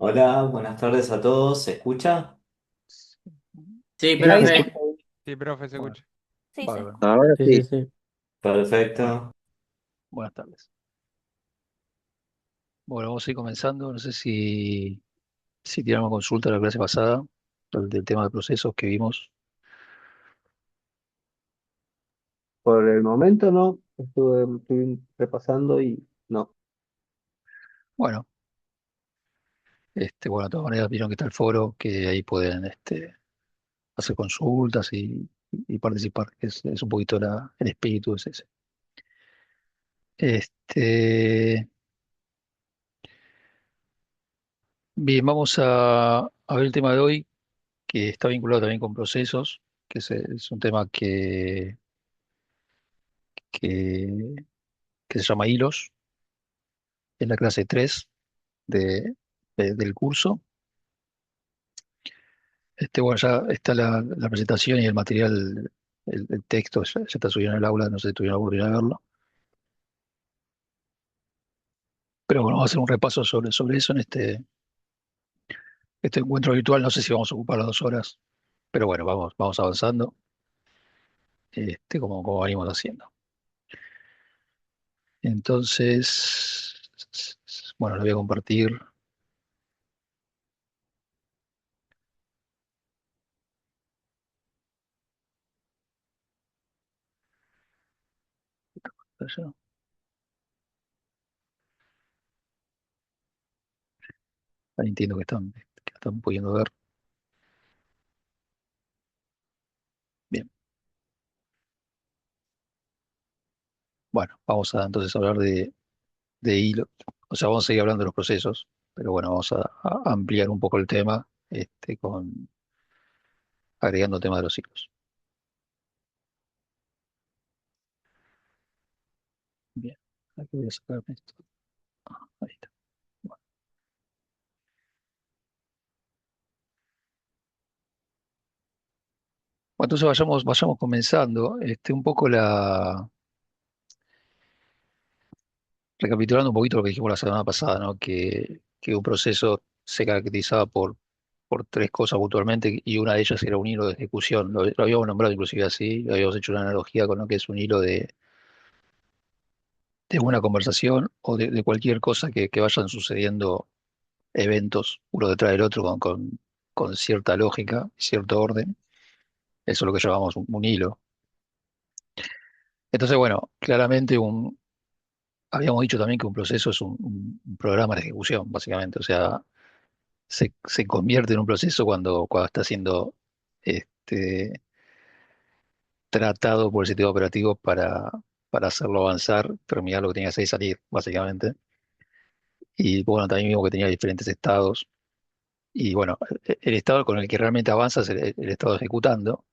Hola, buenas tardes a todos. ¿Se escucha? Sí, Sí, se escucha profe. bien. Sí, profe, se Bueno, escucha. Sí, se bárbaro. escucha. Ahora Sí, sí, sí. sí. Bueno, Perfecto. buenas tardes. Bueno, vamos a ir comenzando. No sé si tiene una consulta de la clase pasada, del tema de procesos que vimos. Por el momento no, estuve repasando y no. Bueno, bueno, de todas maneras vieron que está el foro, que ahí pueden hacer consultas y participar, que es un poquito el espíritu es ese. Este, Bien, vamos a ver el tema de hoy, que está vinculado también con procesos, que es un tema que, que se llama hilos. Es la clase 3 del curso. Bueno, ya está la presentación y el material, el texto ya está subido en el aula, no sé si tuvieron la oportunidad de verlo. Pero bueno, vamos a hacer un repaso sobre eso en este encuentro virtual. No sé si vamos a ocupar las 2 horas, pero bueno, vamos avanzando, como venimos haciendo. Entonces, bueno, lo voy a compartir. Ahí entiendo que están pudiendo ver. Bien, bueno, vamos a entonces hablar de hilo. O sea, vamos a seguir hablando de los procesos, pero bueno, vamos a ampliar un poco el tema, agregando el tema de los hilos. Bien, aquí voy a sacar esto. Ahí está. Bueno, entonces vayamos comenzando, un poco recapitulando un poquito lo que dijimos la semana pasada, ¿no? Que un proceso se caracterizaba por tres cosas puntualmente, y una de ellas era un hilo de ejecución. Lo habíamos nombrado inclusive así, lo habíamos hecho una analogía con lo que es un hilo de una conversación o de cualquier cosa que vayan sucediendo eventos uno detrás del otro con cierta lógica, cierto orden. Eso es lo que llamamos un hilo. Entonces, bueno, claramente habíamos dicho también que un proceso es un programa de ejecución, básicamente. O sea, se convierte en un proceso cuando está siendo este, tratado por el sistema operativo para hacerlo avanzar, terminar lo que tenía que hacer y salir, básicamente. Y bueno, también vimos que tenía diferentes estados. Y bueno, el estado con el que realmente avanza es el estado ejecutando.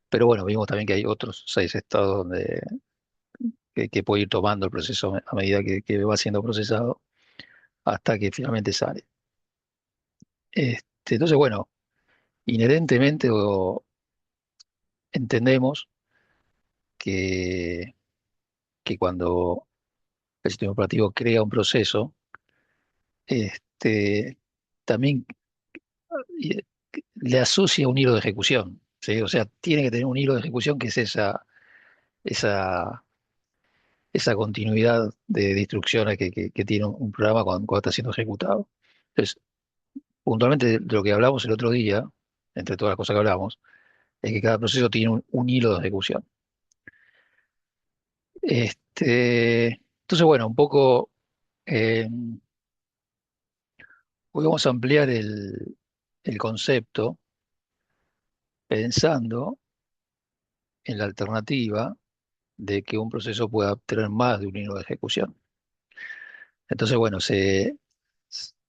Pero bueno, vimos también que hay otros 6 estados que puede ir tomando el proceso a medida que va siendo procesado hasta que finalmente sale. Entonces, bueno, inherentemente entendemos que, que cuando el sistema operativo crea un proceso, este, también eh, le asocia un hilo de ejecución, ¿sí? O sea, tiene que tener un hilo de ejecución que es esa, esa continuidad de instrucciones que tiene un programa cuando está siendo ejecutado. Entonces, puntualmente de lo que hablamos el otro día, entre todas las cosas que hablamos, es que cada proceso tiene un hilo de ejecución. Entonces, bueno, un poco eh, hoy vamos a ampliar el concepto pensando en la alternativa de que un proceso pueda tener más de un hilo de ejecución. Entonces, bueno,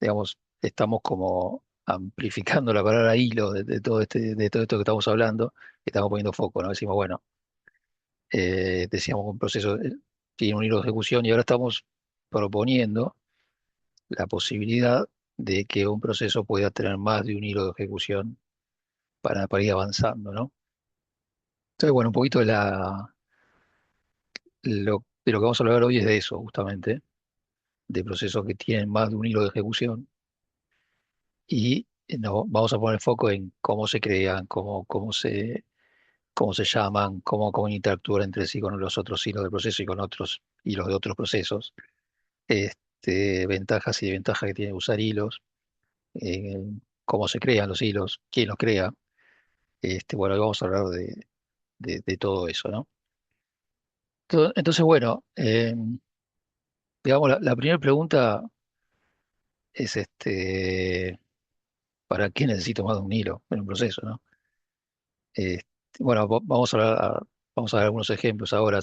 digamos, estamos como amplificando la palabra hilo de todo esto que estamos hablando, y estamos poniendo foco, ¿no? Decimos, bueno, decíamos que un proceso tiene un hilo de ejecución y ahora estamos proponiendo la posibilidad de que un proceso pueda tener más de un hilo de ejecución para ir avanzando, ¿no? Entonces, bueno, un poquito de lo que vamos a hablar hoy es de eso, justamente, de procesos que tienen más de un hilo de ejecución. y vamos a poner foco en cómo se crean, cómo se llaman, cómo interactúan entre sí con los otros hilos del proceso y con otros hilos de otros procesos, ventajas y desventajas que tiene usar hilos, eh, cómo se crean los hilos, quién los crea. Bueno, hoy vamos a hablar de todo eso, ¿no? Entonces, bueno, digamos, la primera pregunta es, ¿para qué necesito más de un hilo en un proceso, ¿no? Este, bueno, vamos a ver algunos ejemplos ahora,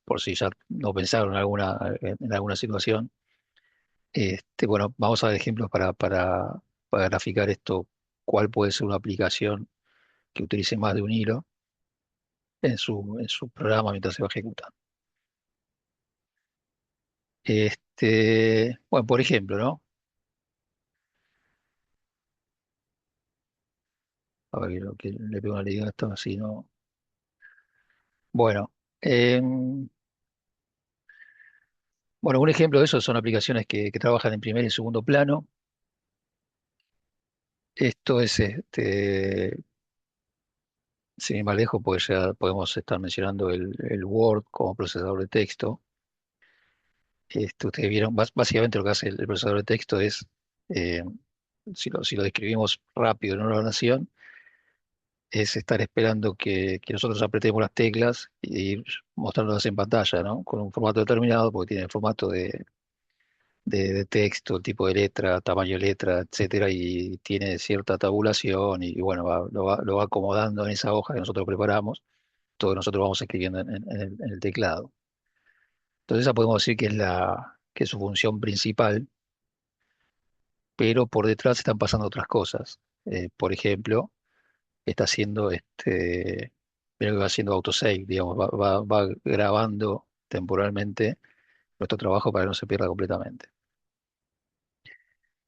por si ya no pensaron en alguna situación. Bueno, vamos a ver ejemplos para graficar esto, cuál puede ser una aplicación que utilice más de un hilo en su programa mientras se va ejecutando. Bueno, por ejemplo, ¿no? A ver, que le pego una liga a esto, así, ¿no? Bueno, bueno, un ejemplo de eso son aplicaciones que trabajan en primer y segundo plano. Esto es, sin ir más lejos, pues ya podemos estar mencionando el Word como procesador de texto. Ustedes vieron, básicamente lo que hace el procesador de texto es, eh, si lo describimos rápido en una oración, es estar esperando que nosotros apretemos las teclas e ir mostrándolas en pantalla, ¿no? Con un formato determinado, porque tiene el formato de texto, el tipo de letra, tamaño de letra, etcétera, y tiene cierta tabulación y bueno, lo va acomodando en esa hoja que nosotros preparamos, todo nosotros vamos escribiendo en el teclado. Entonces esa podemos decir que es su función principal, pero por detrás están pasando otras cosas. Por ejemplo, está haciendo mira que va haciendo autosave, digamos, va grabando temporalmente nuestro trabajo para que no se pierda completamente.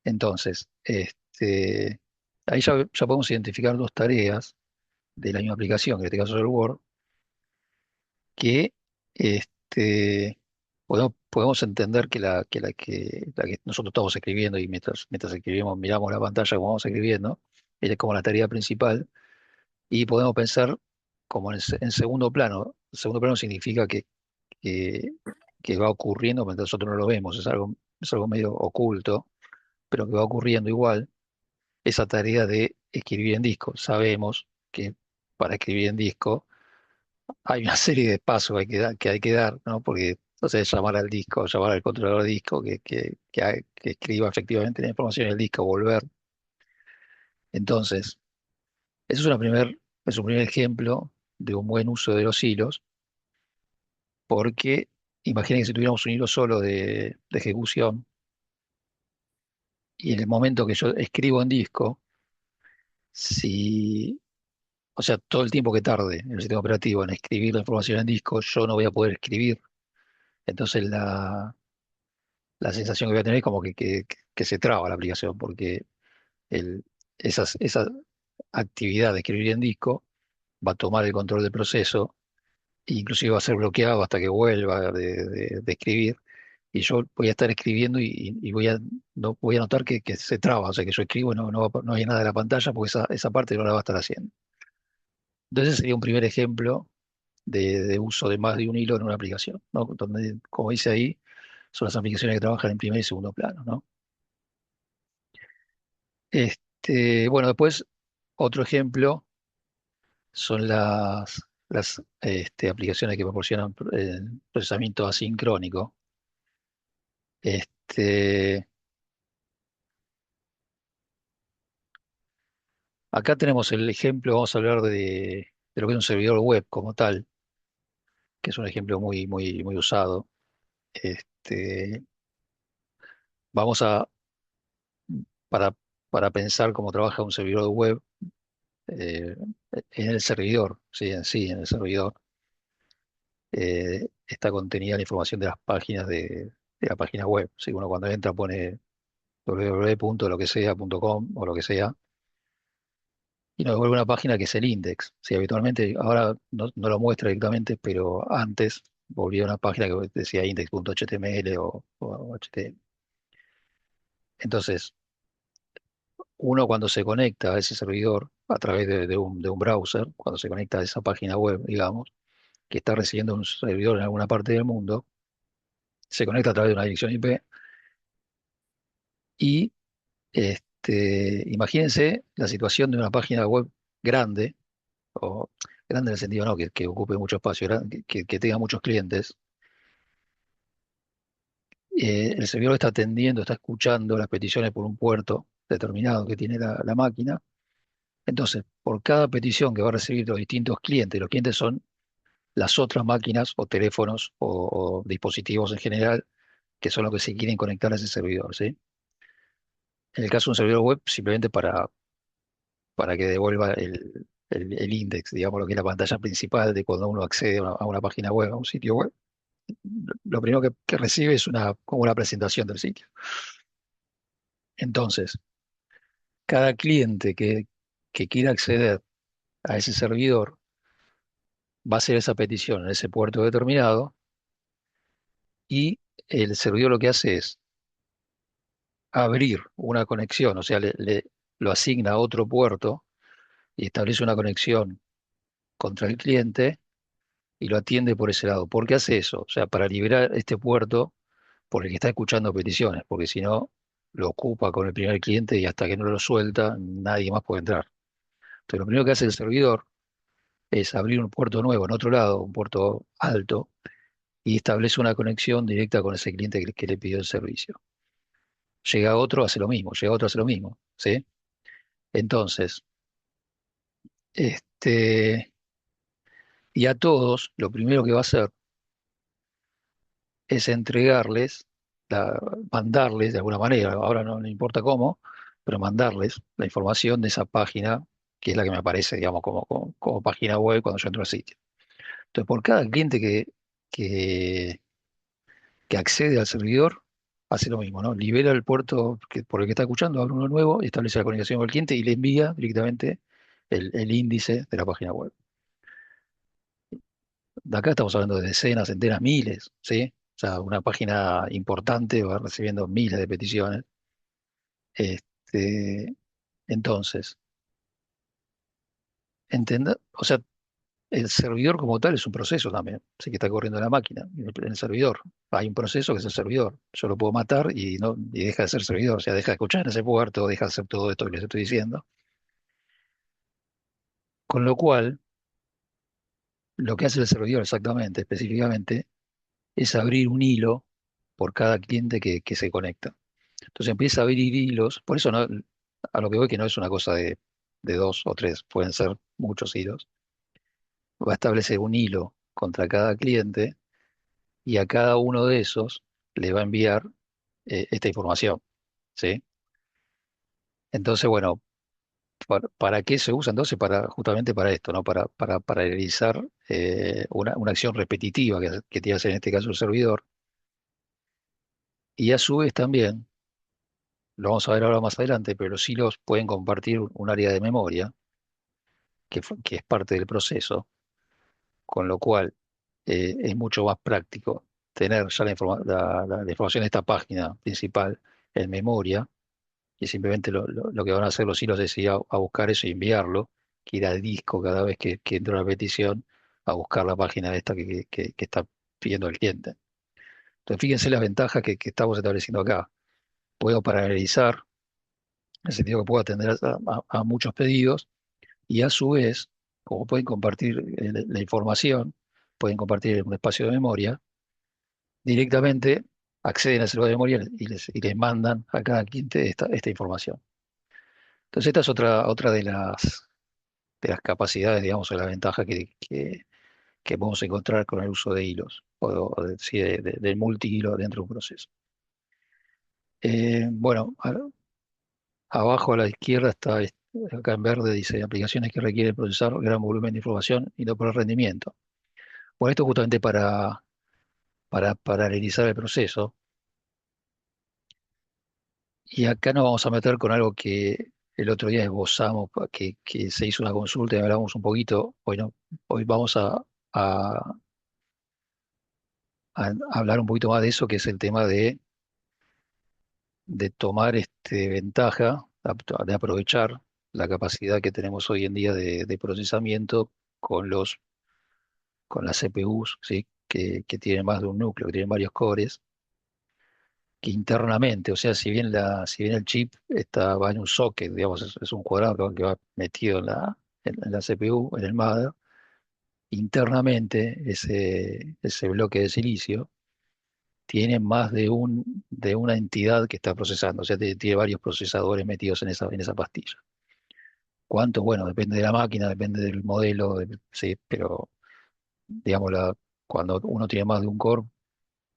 Entonces, ahí ya podemos identificar dos tareas de la misma aplicación, que en este caso es el Word, que podemos entender que nosotros estamos escribiendo y mientras escribimos miramos la pantalla como vamos escribiendo, es como la tarea principal, y podemos pensar como en segundo plano. Segundo plano significa que, que va ocurriendo mientras nosotros no lo vemos, es algo medio oculto, pero que va ocurriendo igual esa tarea de escribir en disco. Sabemos que para escribir en disco hay una serie de pasos que hay que dar, ¿no? Porque entonces llamar al disco, llamar al controlador de disco que escriba efectivamente la información en el disco, volver. Entonces, eso es un primer ejemplo de un buen uso de los hilos, porque imaginen que si tuviéramos un hilo solo de ejecución y en el momento que yo escribo en disco, si O sea, todo el tiempo que tarde en el sistema operativo en escribir la información en disco, yo no voy a poder escribir. Entonces la sensación que voy a tener es como que se traba la aplicación, porque el, esa actividad de escribir en disco va a tomar el control del proceso, e inclusive va a ser bloqueado hasta que vuelva de escribir. Y yo voy a estar escribiendo y voy a notar que se traba, o sea que yo escribo y no hay nada de la pantalla porque esa parte no la va a estar haciendo. Entonces sería un primer ejemplo de uso de más de un hilo en una aplicación, ¿no? Donde, como dice ahí, son las aplicaciones que trabajan en primer y segundo plano, ¿no? Bueno, después, otro ejemplo son las aplicaciones que proporcionan procesamiento asincrónico. Este, Acá tenemos el ejemplo, vamos a hablar de lo que es un servidor web como tal, que es un ejemplo muy, muy, muy usado. Este, Vamos para, para pensar cómo trabaja un servidor web, eh, en el servidor, sí, en el servidor, está contenida la información de las páginas de la página web. Si uno cuando entra pone www.loquesea.com o lo que sea, y nos devuelve una página que es el index. Sí, habitualmente, ahora no lo muestra directamente, pero antes volvía a una página que decía index.html o HTML. Entonces, uno cuando se conecta a ese servidor a través de un browser, cuando se conecta a esa página web, digamos, que está recibiendo un servidor en alguna parte del mundo, se conecta a través de una dirección IP y imagínense la situación de una página web grande, o grande en el sentido no, que ocupe mucho espacio, que tenga muchos clientes. El servidor está atendiendo, está escuchando las peticiones por un puerto determinado que tiene la máquina. Entonces, por cada petición que va a recibir los clientes son las otras máquinas o teléfonos o dispositivos en general, que son los que se quieren conectar a ese servidor, ¿sí? En el caso de un servidor web, simplemente para que devuelva el index, digamos, lo que es la pantalla principal de cuando uno accede a una página web, a un sitio web. Lo primero que recibe es como una presentación del sitio. Entonces, cada cliente que quiera acceder a ese servidor va a hacer esa petición en ese puerto determinado y el servidor lo que hace es abrir una conexión, o sea, lo asigna a otro puerto y establece una conexión contra el cliente y lo atiende por ese lado. ¿Por qué hace eso? O sea, para liberar este puerto por el que está escuchando peticiones, porque si no, lo ocupa con el primer cliente y hasta que no lo suelta, nadie más puede entrar. Entonces, lo primero que hace el servidor es abrir un puerto nuevo en otro lado, un puerto alto, y establece una conexión directa con ese cliente que le pidió el servicio. Llega otro, hace lo mismo, llega otro, hace lo mismo, ¿sí? Entonces, este, y a todos, lo primero que va a hacer es entregarles, mandarles de alguna manera, ahora no importa cómo, pero mandarles la información de esa página, que es la que me aparece, digamos, como página web cuando yo entro al sitio. Entonces, por cada cliente que, que accede al servidor, hace lo mismo, ¿no? Libera el puerto por el que está escuchando, abre uno nuevo, establece la comunicación con el cliente y le envía directamente el índice de la página web. De acá estamos hablando de decenas, centenas, miles, ¿sí? O sea, una página importante va recibiendo miles de peticiones. Este, entonces, o sea, el servidor como tal es un proceso también, sí que está corriendo la máquina, en el servidor. Hay un proceso que es el servidor. Yo lo puedo matar y, no, y deja de ser servidor, o sea, deja de escuchar en ese puerto, deja de hacer todo esto que les estoy diciendo. Con lo cual, lo que hace el servidor exactamente, específicamente, es abrir un hilo por cada cliente que se conecta. Entonces empieza a abrir hilos, por eso no, a lo que voy que no es una cosa de dos o tres, pueden ser muchos hilos. Va a establecer un hilo contra cada cliente y a cada uno de esos le va a enviar esta información, ¿sí? Entonces, bueno, ¿para qué se usa? Entonces, justamente para esto, ¿no? Para realizar una acción repetitiva que te hace en este caso el servidor. Y a su vez también, lo vamos a ver ahora más adelante, pero los hilos pueden compartir un área de memoria que es parte del proceso, con lo cual es mucho más práctico tener ya la información de esta página principal en memoria, y simplemente lo que van a hacer los hilos es ir a buscar eso y enviarlo, que ir al disco cada vez que entra una petición a buscar la página esta que está pidiendo el cliente. Entonces, fíjense las ventajas que estamos estableciendo acá. Puedo paralelizar, en el sentido que puedo atender a muchos pedidos, y a su vez, como pueden compartir la información, pueden compartir un espacio de memoria, directamente acceden a ese lugar de memoria y les mandan a cada cliente esta información. Entonces, esta es otra de las capacidades, digamos, o la ventaja que podemos encontrar con el uso de hilos, sí, del multihilo dentro de un proceso. Bueno, abajo a la izquierda está, acá en verde, dice aplicaciones que requieren procesar gran volumen de información y no por el rendimiento. Bueno, esto justamente para paralelizar el proceso. Y acá nos vamos a meter con algo que el otro día esbozamos, que se hizo una consulta y hablamos un poquito. Hoy no, hoy vamos a- a hablar un poquito más de eso, que es el tema de tomar ventaja de aprovechar la capacidad que tenemos hoy en día de procesamiento con con las CPUs, ¿sí? Que tienen más de un núcleo, que tienen varios cores, que internamente, o sea, si bien el chip va en un socket, digamos, es un cuadrado que va metido en en la CPU, en el mother, internamente ese bloque de silicio tiene más de una entidad que está procesando, o sea, tiene varios procesadores metidos en en esa pastilla. ¿Cuánto? Bueno, depende de la máquina, depende del modelo, sí, pero digamos, cuando uno tiene más de un core,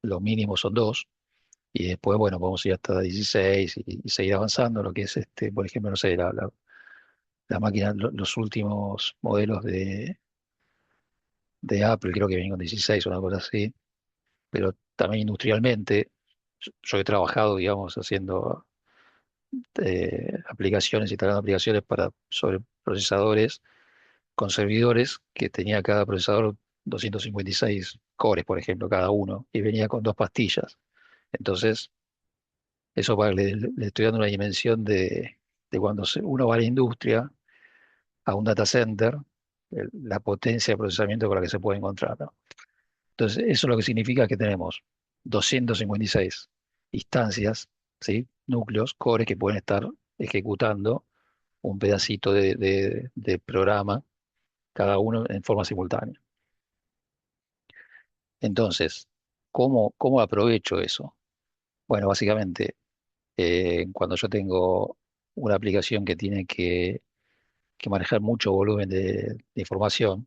lo mínimo son dos, y después, bueno, podemos ir hasta 16 y seguir avanzando, lo que es, por ejemplo, no sé, la máquina, los últimos modelos de Apple, creo que vienen con 16 o una cosa así, pero también industrialmente, yo he trabajado, digamos, haciendo aplicaciones, instalando aplicaciones sobre procesadores con servidores que tenía cada procesador 256 cores, por ejemplo, cada uno, y venía con dos pastillas. Entonces, eso le estoy dando una dimensión de cuando uno va a la industria, a un data center, la potencia de procesamiento con la que se puede encontrar, ¿no? Entonces, eso lo que significa que tenemos 256 instancias, ¿sí? Núcleos, cores que pueden estar ejecutando un pedacito de programa, cada uno en forma simultánea. Entonces, cómo aprovecho eso? Bueno, básicamente, cuando yo tengo una aplicación que tiene que manejar mucho volumen de información,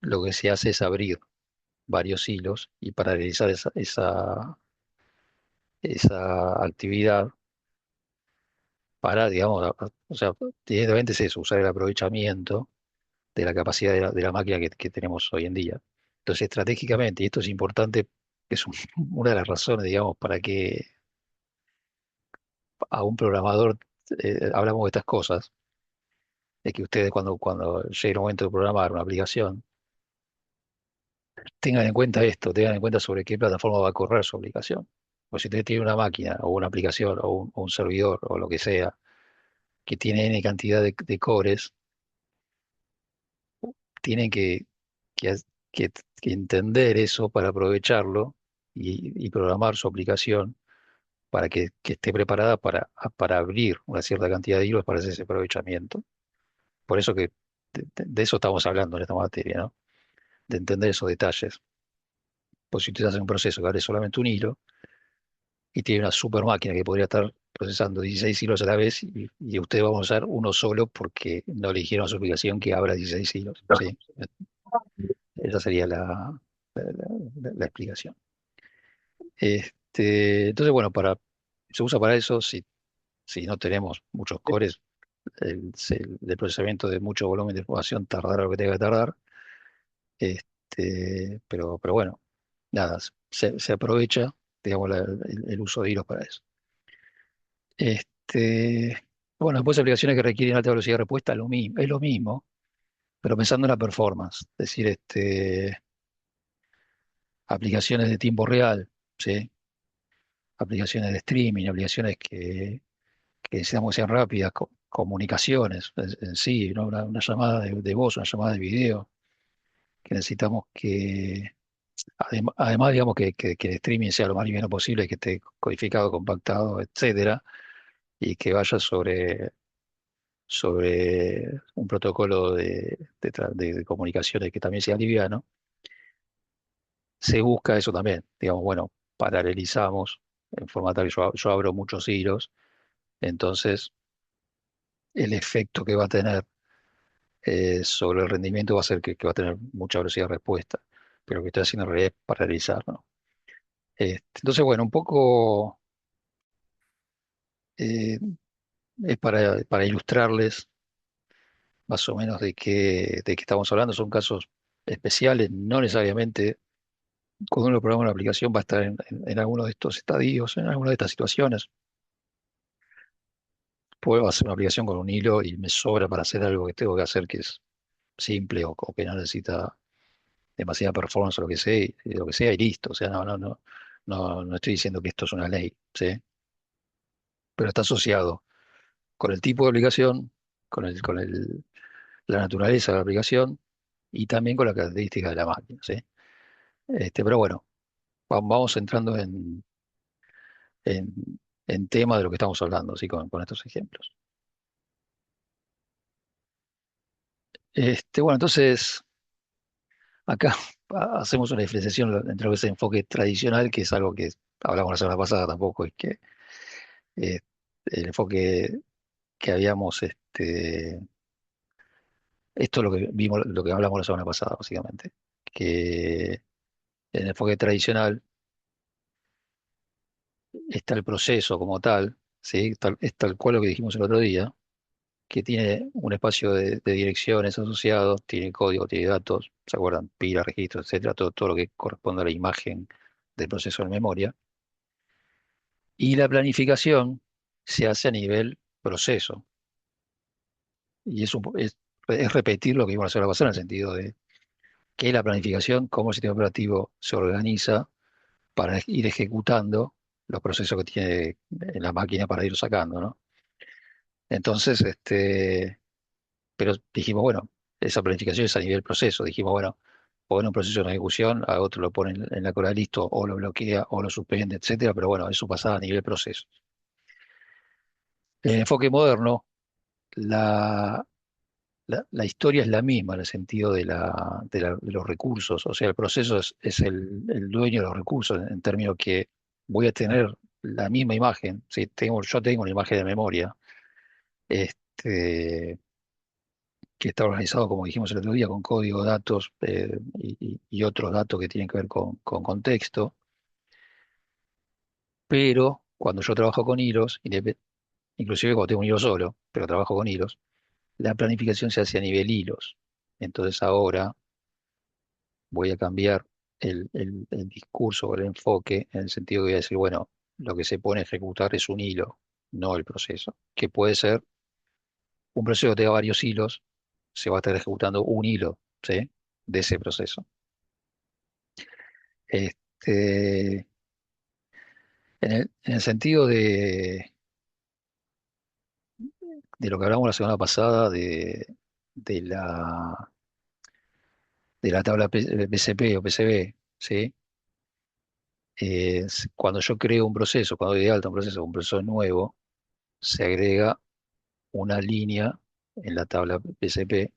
lo que se hace es abrir varios hilos y paralelizar esa actividad para, digamos, o sea, directamente es eso, usar el aprovechamiento de la capacidad de la máquina que tenemos hoy en día. Entonces, estratégicamente, y esto es importante, es una de las razones, digamos, para que a un programador hablamos de estas cosas, es que ustedes cuando llegue el momento de programar una aplicación, tengan en cuenta esto, tengan en cuenta sobre qué plataforma va a correr su aplicación. Pues si usted tiene una máquina o una aplicación o un servidor o lo que sea que tiene N cantidad de cores, tienen que, que- que entender eso para aprovecharlo y programar su aplicación para que esté preparada para abrir una cierta cantidad de hilos para hacer ese aprovechamiento. Por eso que de eso estamos hablando en esta materia, ¿no? De entender esos detalles. Pues si usted hace un proceso que abre solamente un hilo y tiene una super máquina que podría estar procesando 16 hilos a la vez y usted va a usar uno solo porque no le dijeron a su aplicación que abra 16 hilos, ¿sí? Esa sería la explicación. Entonces, bueno, se usa para eso si no tenemos muchos cores, el procesamiento de mucho volumen de información tardará lo que tenga que tardar. Pero bueno, nada, se aprovecha, digamos, el uso de hilos para eso. Este, bueno, después aplicaciones que requieren alta velocidad de respuesta, es lo mismo, pero pensando en la performance, es decir, aplicaciones de tiempo real, ¿sí? Aplicaciones de streaming, aplicaciones que sean rápidas, comunicaciones en sí, ¿no? Una llamada de voz, una llamada de video, que necesitamos además, digamos, que el streaming sea lo más liviano posible, que esté codificado, compactado, etcétera, y que vaya sobre un protocolo de comunicaciones que también sea liviano, se busca eso también. Digamos, bueno, paralelizamos en forma tal que yo abro muchos hilos, entonces el efecto que va a tener sobre el rendimiento va a ser que va a tener mucha velocidad de respuesta, pero lo que estoy haciendo en realidad es paralelizar, ¿no? Entonces, bueno, un poco eh, es para ilustrarles más o menos de qué estamos hablando. Son casos especiales, no necesariamente cuando uno programa una aplicación va a estar en alguno de estos estadios, en alguna de estas situaciones. Puedo hacer una aplicación con un hilo y me sobra para hacer algo que tengo que hacer que es simple o que no necesita demasiada performance o lo que sea y listo. O sea, no estoy diciendo que esto es una ley, ¿sí? pero está asociado con el tipo de aplicación, la naturaleza de la aplicación y también con las características de la máquina, ¿sí? Pero bueno, vamos entrando en, en tema de lo que estamos hablando, ¿sí? Con estos ejemplos. Bueno, entonces, acá hacemos una diferenciación entre lo que es el enfoque tradicional, que es algo que hablamos la semana pasada tampoco, es que eh, el enfoque que habíamos, esto es lo que vimos, lo que hablamos la semana pasada, básicamente, que en el enfoque tradicional está el proceso como tal, ¿sí? Es tal cual lo que dijimos el otro día, que tiene un espacio de direcciones asociados, tiene código, tiene datos, ¿se acuerdan? Pila, registro, etcétera, todo lo que corresponde a la imagen del proceso en memoria. Y la planificación se hace a nivel proceso. Y es repetir lo que vimos la semana pasada en el sentido de que la planificación, cómo el sistema operativo se organiza para ir ejecutando los procesos que tiene en la máquina para ir sacando, ¿no? Entonces, pero dijimos, bueno, esa planificación es a nivel proceso. Dijimos, bueno, pone un proceso en ejecución, a otro lo pone en la cola de listo, o lo bloquea, o lo suspende, etcétera, pero bueno, eso pasa a nivel proceso. En el enfoque moderno, la, la historia es la misma en el sentido de los recursos. O sea, el proceso es el dueño de los recursos, en términos que voy a tener la misma imagen. Si yo tengo una imagen de memoria, este, que está organizado, como dijimos el otro día, con código, datos y otros datos que tienen que ver con contexto. Pero cuando yo trabajo con hilos, inclusive cuando tengo un hilo solo, pero trabajo con hilos, la planificación se hace a nivel hilos. Entonces ahora voy a cambiar el discurso o el enfoque en el sentido que voy a decir, bueno, lo que se pone a ejecutar es un hilo, no el proceso, que puede ser un proceso que tenga varios hilos, se va a estar ejecutando un hilo, ¿sí? De ese proceso. Este, en el sentido de lo que hablamos la semana pasada de la, de la tabla BCP o PCB, ¿sí? Cuando yo creo un proceso, cuando doy de alta un proceso nuevo, se agrega una línea en la tabla BCP,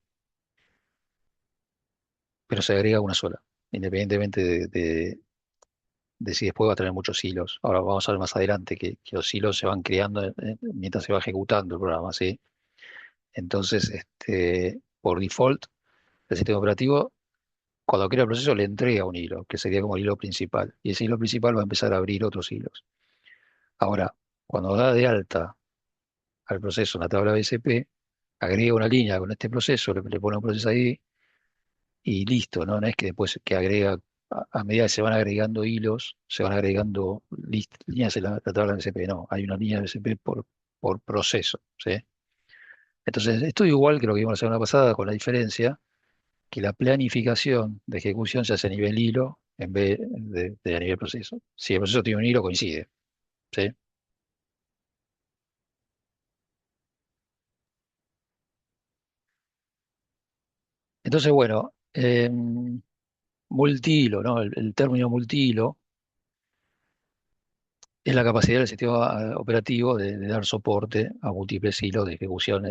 pero se agrega una sola, independientemente de si después va a tener muchos hilos. Ahora vamos a ver más adelante que los hilos se van creando mientras se va ejecutando el programa, ¿sí? Entonces, por default, el sistema operativo, cuando crea el proceso, le entrega un hilo, que sería como el hilo principal. Y ese hilo principal va a empezar a abrir otros hilos. Ahora, cuando da de alta al proceso en la tabla BCP, agrega una línea con este proceso, le pone un proceso ID y listo, ¿no? No es que después que agrega, a medida que se van agregando hilos, se van agregando líneas en la tabla BCP. No, hay una línea de BCP por proceso, ¿sí? Entonces, esto es igual que lo que vimos la semana pasada, con la diferencia que la planificación de ejecución se hace a nivel hilo en vez de a nivel proceso. Si el proceso tiene un hilo, coincide, ¿sí? Entonces, bueno, multihilo, ¿no? El término multihilo es la capacidad del sistema operativo de dar soporte a múltiples hilos de ejecución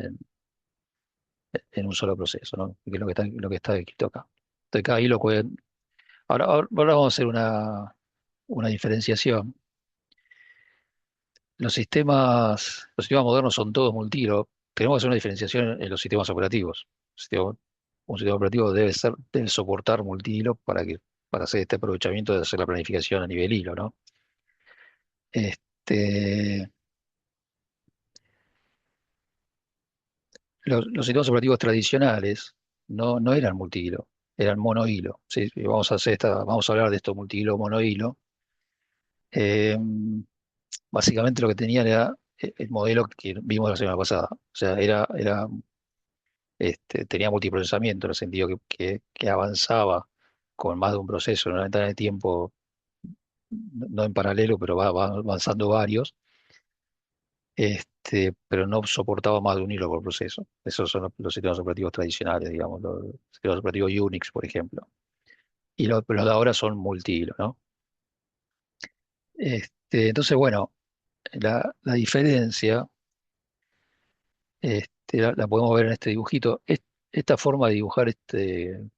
en un solo proceso, ¿no? Que es lo que está escrito acá. Entonces, cada hilo puede... Ahora vamos a hacer una diferenciación. Los sistemas modernos son todos multihilo. Tenemos que hacer una diferenciación en los sistemas operativos. Un sistema operativo debe soportar multihilo para hacer este aprovechamiento de hacer la planificación a nivel hilo, ¿no? Este, los sistemas operativos tradicionales no eran multihilo, eran monohilo, ¿sí? Y vamos a hablar de esto, multihilo, monohilo. Eh, Básicamente lo que tenían era el modelo que vimos la semana pasada. O sea, tenía multiprocesamiento, en el sentido que avanzaba con más de un proceso en una ventana de tiempo, no en paralelo, pero va avanzando varios. pero no soportaba más de un hilo por proceso. Esos son los sistemas operativos tradicionales, digamos, los sistemas operativos Unix, por ejemplo. Y los de ahora son multihilo, ¿no? Entonces, bueno, la diferencia la podemos ver en este dibujito. Esta forma de dibujar este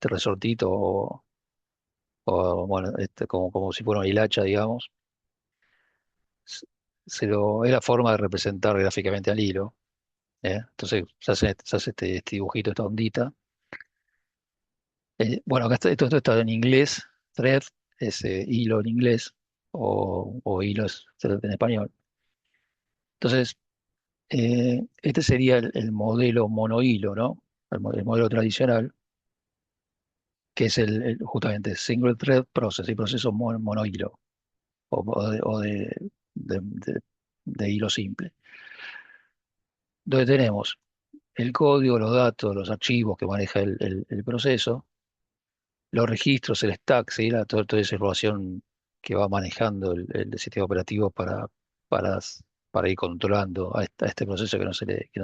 resortito bueno, como si fuera una hilacha, digamos, s- es la forma de representar gráficamente al hilo. Entonces se hace este dibujito, esta ondita. Bueno, acá esto está en inglés, thread es hilo en inglés, o hilo es thread en español. Entonces, este sería el modelo monohilo, ¿no? El modelo tradicional, que es justamente single thread process, y proceso monohilo, o de hilo simple. Donde tenemos el código, los datos, los archivos que maneja el proceso, los registros, el stack, ¿sí? Toda esa información que va manejando el sistema operativo para, para ir controlando a este proceso que no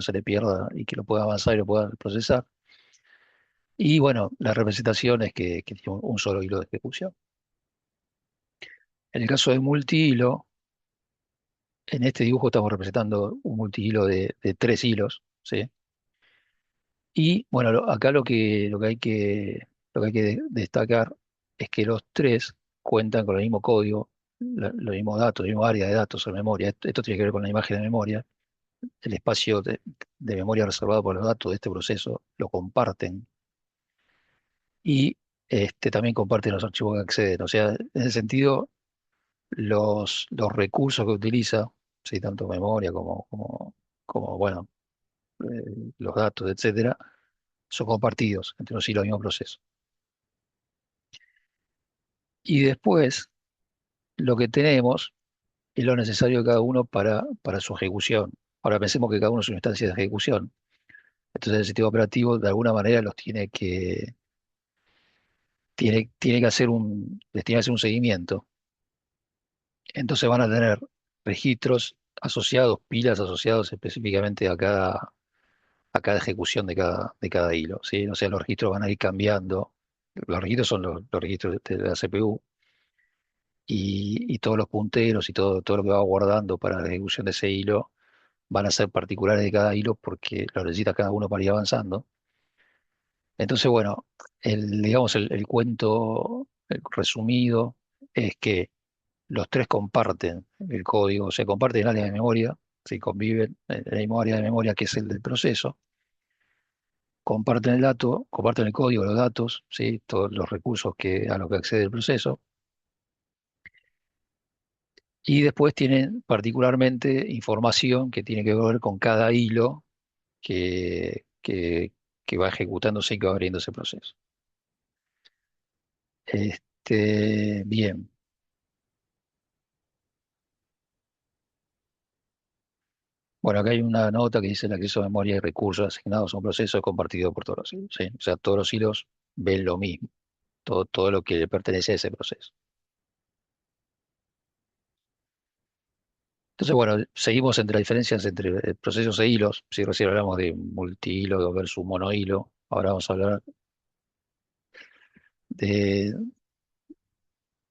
se le pierda y que lo pueda avanzar y lo pueda procesar. Y bueno, las representaciones que tiene un solo hilo de ejecución. En el caso de multihilo, en este dibujo estamos representando un multihilo de 3 hilos, ¿sí? Y bueno, acá lo que hay que destacar es que los tres cuentan con el mismo código, los mismos datos, el mismo área de datos o memoria. Esto tiene que ver con la imagen de memoria. El espacio de memoria reservado por los datos de este proceso lo comparten y también comparten los archivos que acceden. O sea, en ese sentido, los recursos que utiliza, ¿sí? Tanto memoria como bueno, los datos, etcétera, son compartidos entre los hilos del mismo proceso. Y después, lo que tenemos es lo necesario de cada uno para su ejecución. Ahora pensemos que cada uno es una instancia de ejecución. Entonces el sistema operativo de alguna manera tiene que les tiene que hacer un seguimiento. Entonces van a tener registros asociados, pilas asociados específicamente a cada ejecución de cada hilo, ¿sí? O sea, los registros van a ir cambiando. Los registros son los registros de la CPU, y todos los punteros y todo lo que va guardando para la ejecución de ese hilo van a ser particulares de cada hilo porque lo necesita cada uno para ir avanzando. Entonces, bueno, digamos, el cuento el resumido es que los tres comparten el código, o sea, comparten el área de memoria, si conviven en el mismo área de memoria que es el del proceso, comparten el dato, comparten el código, los datos, ¿sí? Todos los recursos a los que accede el proceso. Y después tienen particularmente información que tiene que ver con cada hilo que va ejecutándose y que va abriendo ese proceso. Bien. Bueno, acá hay una nota que dice el acceso a memoria y recursos asignados a un proceso compartido por todos los hilos, ¿sí? O sea, todos los hilos ven lo mismo, todo lo que le pertenece a ese proceso. Entonces, bueno, seguimos entre las diferencias entre procesos e hilos. Si recién hablamos de multihilo versus monohilo, ahora vamos a hablar de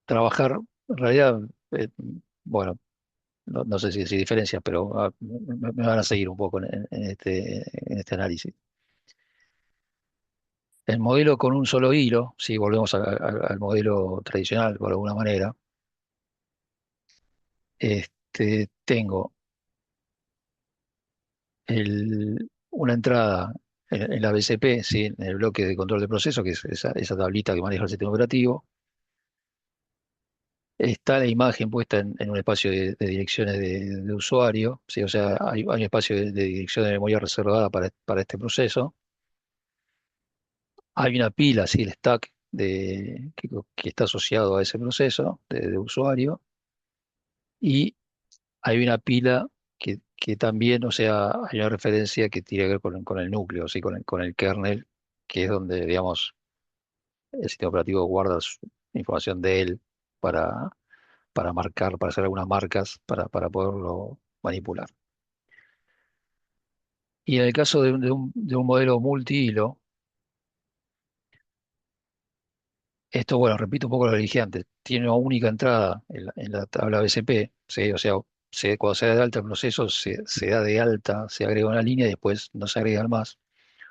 trabajar, en realidad, eh, bueno, no sé si diferencias, pero me van a seguir un poco en este análisis. El modelo con un solo hilo, si volvemos al modelo tradicional por alguna manera, tengo una entrada en la BCP, ¿sí? En el bloque de control de proceso, que es esa tablita que maneja el sistema operativo. Está la imagen puesta en un espacio de direcciones de usuario, ¿sí? O sea, hay un espacio de dirección de memoria reservada para este proceso. Hay una pila, sí, el stack que está asociado a ese proceso de usuario. Y hay una pila que también, o sea, hay una referencia que tiene que ver con el núcleo, ¿sí? Con el kernel, que es donde, digamos, el sistema operativo guarda su información de él para marcar, para hacer algunas marcas, para poderlo manipular. Y en el caso de un modelo multihilo, esto, bueno, repito un poco lo que dije antes, tiene una única entrada en la tabla BCP, ¿sí? O sea, cuando se da de alta el proceso, se da de alta, se agrega una línea y después no se agrega más.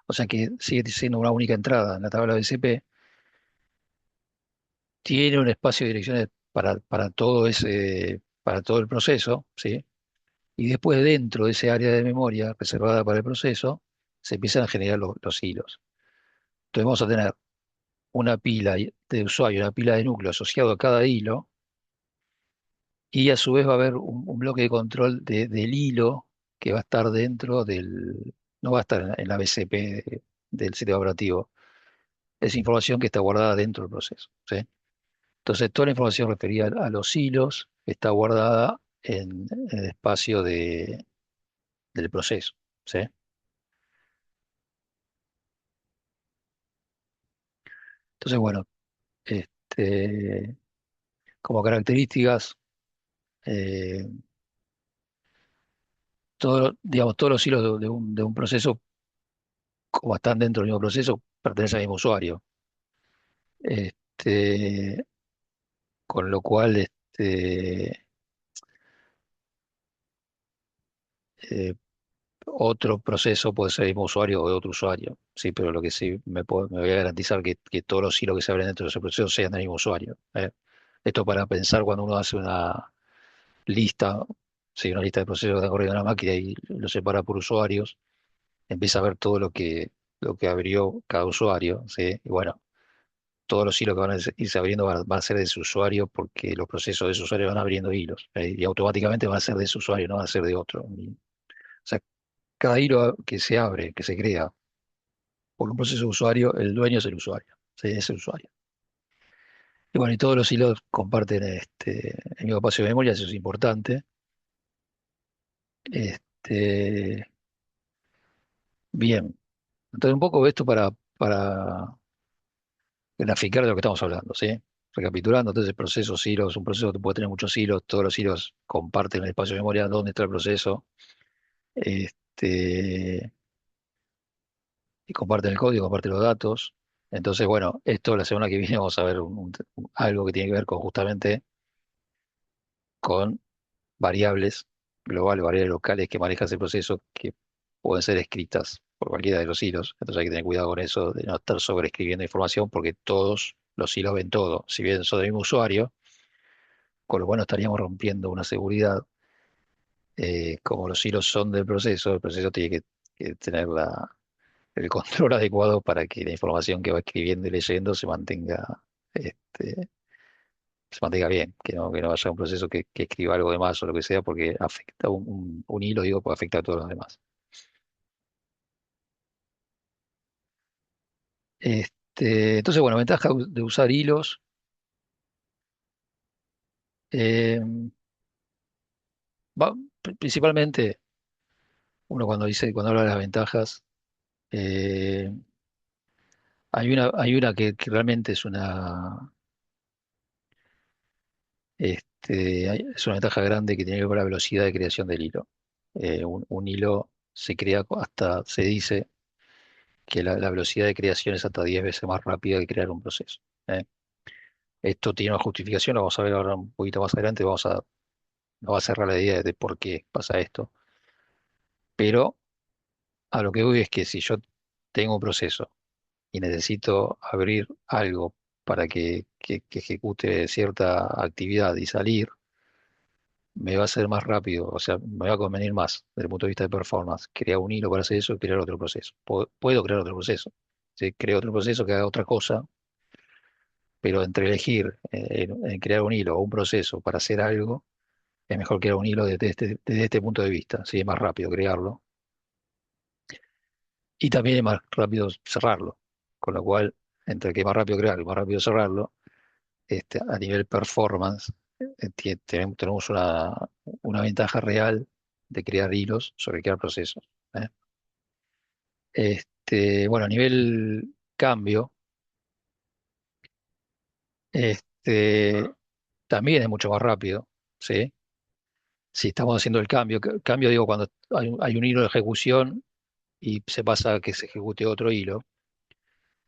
O sea que sigue siendo una única entrada en la tabla BCP. Tiene un espacio de direcciones para todo el proceso, ¿sí? Y después dentro de ese área de memoria reservada para el proceso, se empiezan a generar los hilos. Entonces vamos a tener una pila de usuario, una pila de núcleo asociado a cada hilo, y a su vez va a haber un bloque de control del hilo que va a estar dentro no va a estar en la BCP del sistema operativo. Es información que está guardada dentro del proceso, ¿sí? Entonces, toda la información referida a los hilos está guardada en el espacio del proceso, ¿sí? Entonces, bueno, este, como características, eh, digamos, todos los hilos de un proceso, como están dentro del mismo proceso, pertenecen al mismo usuario. Este, con lo cual, eh, otro proceso puede ser el mismo usuario o de otro usuario, sí, pero lo que sí me voy a garantizar que todos los hilos que se abren dentro de ese proceso sean del mismo usuario. Esto para pensar cuando uno hace una lista, sí, una lista de procesos que están corriendo en una máquina y lo separa por usuarios, empieza a ver todo lo que abrió cada usuario, ¿sí? Y bueno, todos los hilos que van a irse abriendo van a ser de ese usuario porque los procesos de ese usuario van abriendo hilos, y automáticamente van a ser de ese usuario, no van a ser de otro. O sea, cada hilo que se abre, que se crea por un proceso de usuario, el dueño es el usuario, ¿sí? Es el usuario. Y bueno, y todos los hilos comparten el mismo espacio de memoria, eso es importante. Este, bien, entonces un poco esto para graficar de lo que estamos hablando, ¿sí? Recapitulando, entonces procesos, hilos, un proceso que puede tener muchos hilos, todos los hilos comparten el espacio de memoria donde está el proceso, este, y comparten el código, comparten los datos. Entonces, bueno, esto la semana que viene vamos a ver algo que tiene que ver con justamente con variables globales, variables locales que manejan ese proceso que pueden ser escritas por cualquiera de los hilos. Entonces hay que tener cuidado con eso, de no estar sobreescribiendo información porque todos los hilos ven todo. Si bien son del mismo usuario, con lo cual no estaríamos rompiendo una seguridad. Como los hilos son del proceso, el proceso tiene que tener el control adecuado para que la información que va escribiendo y leyendo este, se mantenga bien, que no haya un proceso que escriba algo de más o lo que sea, porque afecta un hilo, digo, pues afecta a todos los demás. Entonces, bueno, ventaja de usar hilos. eh, Principalmente, uno cuando habla de las ventajas, eh, hay una que realmente es una ventaja grande que tiene que ver con la velocidad de creación del hilo. Un hilo se crea se dice que la velocidad de creación es hasta 10 veces más rápida que crear un proceso. ¿Eh? Esto tiene una justificación, lo vamos a ver ahora un poquito más adelante, no va a cerrar la idea de por qué pasa esto. Pero a lo que voy es que si yo tengo un proceso y necesito abrir algo para que ejecute cierta actividad y salir, me va a ser más rápido, o sea, me va a convenir más desde el punto de vista de performance, crear un hilo para hacer eso y crear otro proceso. Puedo crear otro proceso. Si creo otro proceso que haga otra cosa, pero entre elegir en crear un hilo o un proceso para hacer algo, es mejor crear un hilo desde este punto de vista, ¿sí? Es más rápido crearlo y también es más rápido cerrarlo, con lo cual, entre que es más rápido crearlo y más rápido cerrarlo, a nivel performance, tenemos una ventaja real de crear hilos sobre crear procesos. ¿Eh? Bueno, a nivel cambio, este, también es mucho más rápido, ¿sí? si estamos haciendo el cambio, cambio digo cuando hay un hilo de ejecución y se pasa a que se ejecute otro hilo.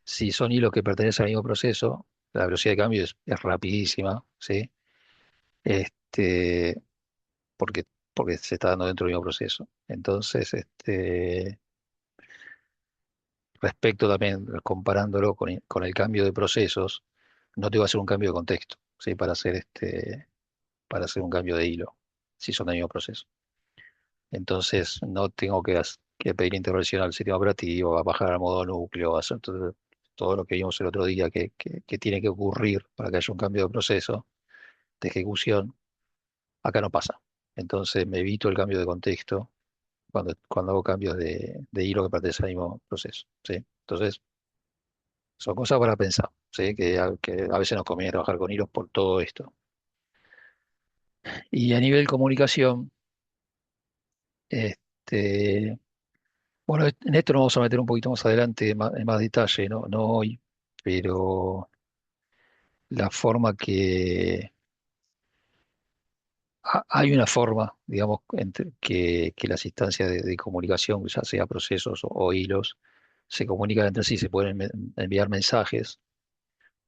Si son hilos que pertenecen al mismo proceso, la velocidad de cambio es rapidísima, ¿sí? Este, porque, porque se está dando dentro del mismo proceso. Entonces, respecto también, comparándolo con el cambio de procesos, no te va a hacer un cambio de contexto, ¿sí? Para hacer un cambio de hilo, si son del mismo proceso. Entonces, no tengo que pedir intervención al sistema operativo, a bajar al modo núcleo, a hacer todo lo que vimos el otro día que tiene que ocurrir para que haya un cambio de proceso, de ejecución. Acá no pasa. Entonces, me evito el cambio de contexto cuando hago cambios de hilo que pertenece al mismo proceso, ¿sí? Entonces, son cosas para pensar, ¿sí? Que a veces nos conviene trabajar con hilos por todo esto. Y a nivel comunicación, este, bueno, en esto nos vamos a meter un poquito más adelante en más detalle, ¿no? No hoy, pero la forma hay una forma, digamos, que las instancias de comunicación, ya sea procesos o hilos, se comunican entre sí, se pueden enviar mensajes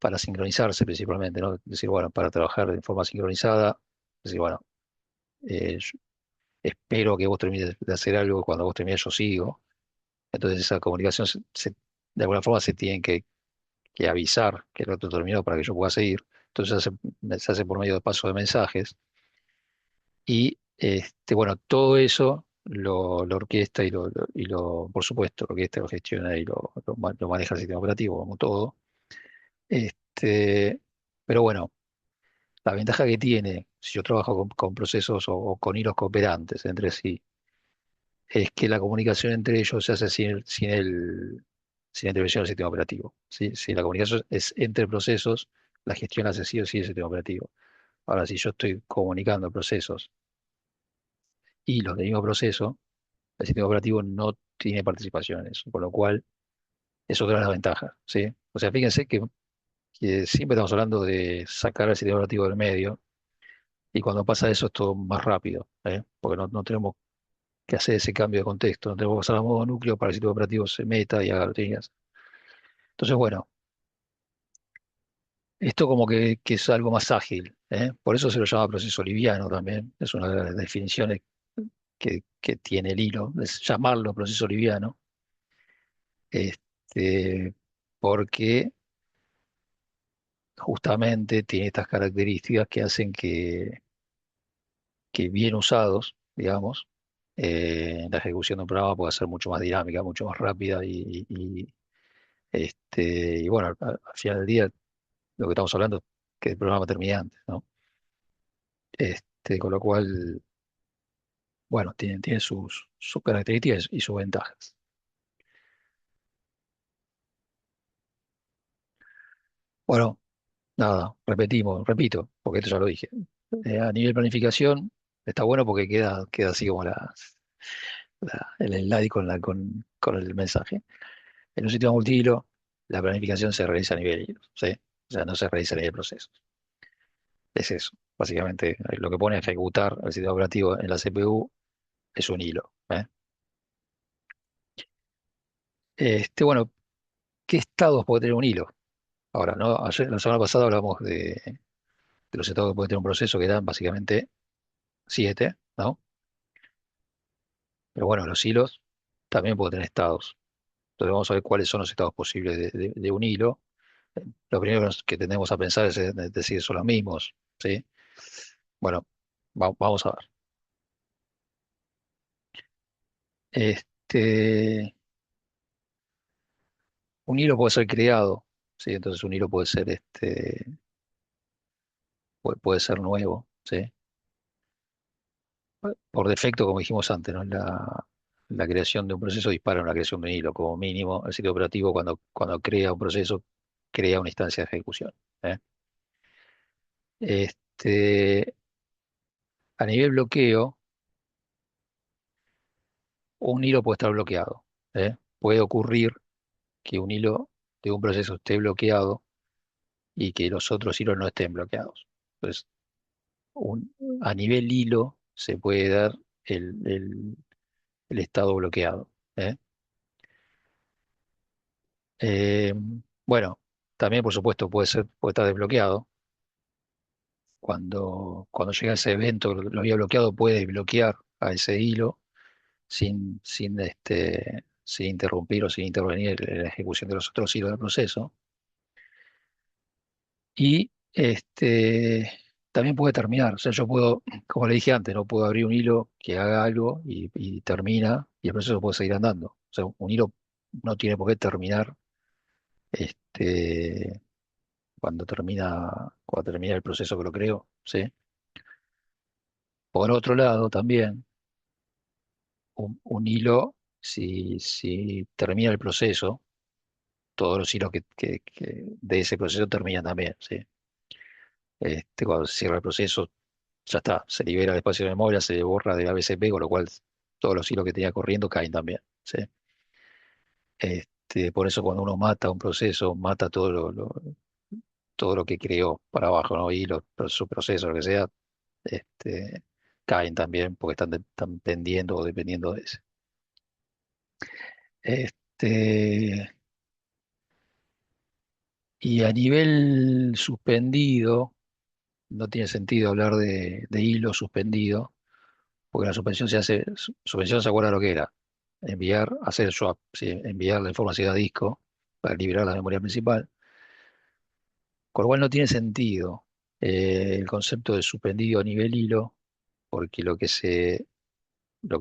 para sincronizarse principalmente, ¿no? Es decir, bueno, para trabajar de forma sincronizada, es decir, bueno, yo espero que vos termines de hacer algo, cuando vos termines yo sigo. Entonces esa comunicación de alguna forma se tiene que avisar que el otro terminó para que yo pueda seguir. Entonces se hace por medio de paso de mensajes. Y bueno, todo eso lo orquesta por supuesto, lo orquesta, lo gestiona y lo maneja el sistema operativo, como todo. Este, pero bueno, la ventaja que tiene, si yo trabajo con procesos o con hilos cooperantes entre sí, es que la comunicación entre ellos se hace sin la intervención del sistema operativo, ¿sí? Si la comunicación es entre procesos, la gestión la hace sí o sí el sistema operativo. Ahora, si yo estoy comunicando procesos y los del mismo proceso, el sistema operativo no tiene participación en eso, con lo cual es otra de las ventajas, ¿sí? O sea, fíjense que siempre estamos hablando de sacar al sistema operativo del medio, y cuando pasa eso es todo más rápido, ¿eh? Porque no tenemos que hacer ese cambio de contexto, no tenemos que pasar a modo núcleo para que el sistema operativo se meta y haga lo que tiene que hacer. Entonces, bueno, esto como que es algo más ágil, ¿eh? Por eso se lo llama proceso liviano también, es una de las definiciones que tiene el hilo, es llamarlo proceso liviano, este, porque justamente tiene estas características que hacen que bien usados, digamos, la ejecución de un programa pueda ser mucho más dinámica, mucho más rápida y bueno, al final del día lo que estamos hablando es que el programa termine antes, ¿no? Con lo cual, bueno, tiene sus características y sus ventajas. Bueno, nada, repito, porque esto ya lo dije. A nivel planificación, está bueno porque queda así como el slide con el mensaje. En un sistema multihilo, la planificación se realiza a nivel hilo, ¿sí? O sea, no se realiza a nivel procesos. Es eso. Básicamente, lo que pone a ejecutar el sistema operativo en la CPU es un hilo, ¿eh? Bueno, ¿qué estados puede tener un hilo? Ahora, ¿no? La semana pasada hablamos de los estados que puede tener un proceso, que eran básicamente 7, ¿no? Pero bueno, los hilos también pueden tener estados. Entonces vamos a ver cuáles son los estados posibles de un hilo. Lo primero que tendemos a pensar es decir, son los mismos, ¿sí? Bueno, vamos a ver. Este, un hilo puede ser creado, ¿sí? Entonces un hilo puede ser nuevo, ¿sí? Por defecto, como dijimos antes, ¿no? La creación de un proceso dispara en la creación de un hilo. Como mínimo, el sitio operativo cuando crea un proceso, crea una instancia de ejecución, ¿eh? Este, a nivel bloqueo, un hilo puede estar bloqueado, ¿eh? Puede ocurrir que un hilo de un proceso esté bloqueado y que los otros hilos no estén bloqueados. Entonces, a nivel hilo, se puede dar el, el- el estado bloqueado. ¿Eh? Eh, bueno, también por supuesto puede estar desbloqueado. Cuando llega ese evento que lo había bloqueado, puede bloquear a ese hilo sin interrumpir o sin intervenir en la ejecución de los otros hilos del proceso. Y también puede terminar. O sea, yo puedo, como le dije antes, no puedo abrir un hilo que haga algo y termina y el proceso puede seguir andando. O sea, un hilo no tiene por qué terminar este, cuando termina el proceso que lo creo, ¿sí? Por otro lado, también, un hilo, si termina el proceso, todos los hilos que de ese proceso terminan también, ¿sí? Cuando se cierra el proceso, ya está, se libera el espacio de memoria, se borra del ABCP, con lo cual todos los hilos que tenía corriendo caen también, ¿sí? Por eso cuando uno mata un proceso, mata todo lo que creó para abajo, ¿no? Hilos, su proceso, lo que sea, este, caen también porque están pendiendo o dependiendo de ese. Este, y a nivel suspendido, no tiene sentido hablar de hilo suspendido, porque la suspensión suspensión se acuerda lo que era, hacer swap, ¿sí? Enviar la información a disco para liberar la memoria principal, con lo cual no tiene sentido el concepto de suspendido a nivel hilo, porque lo que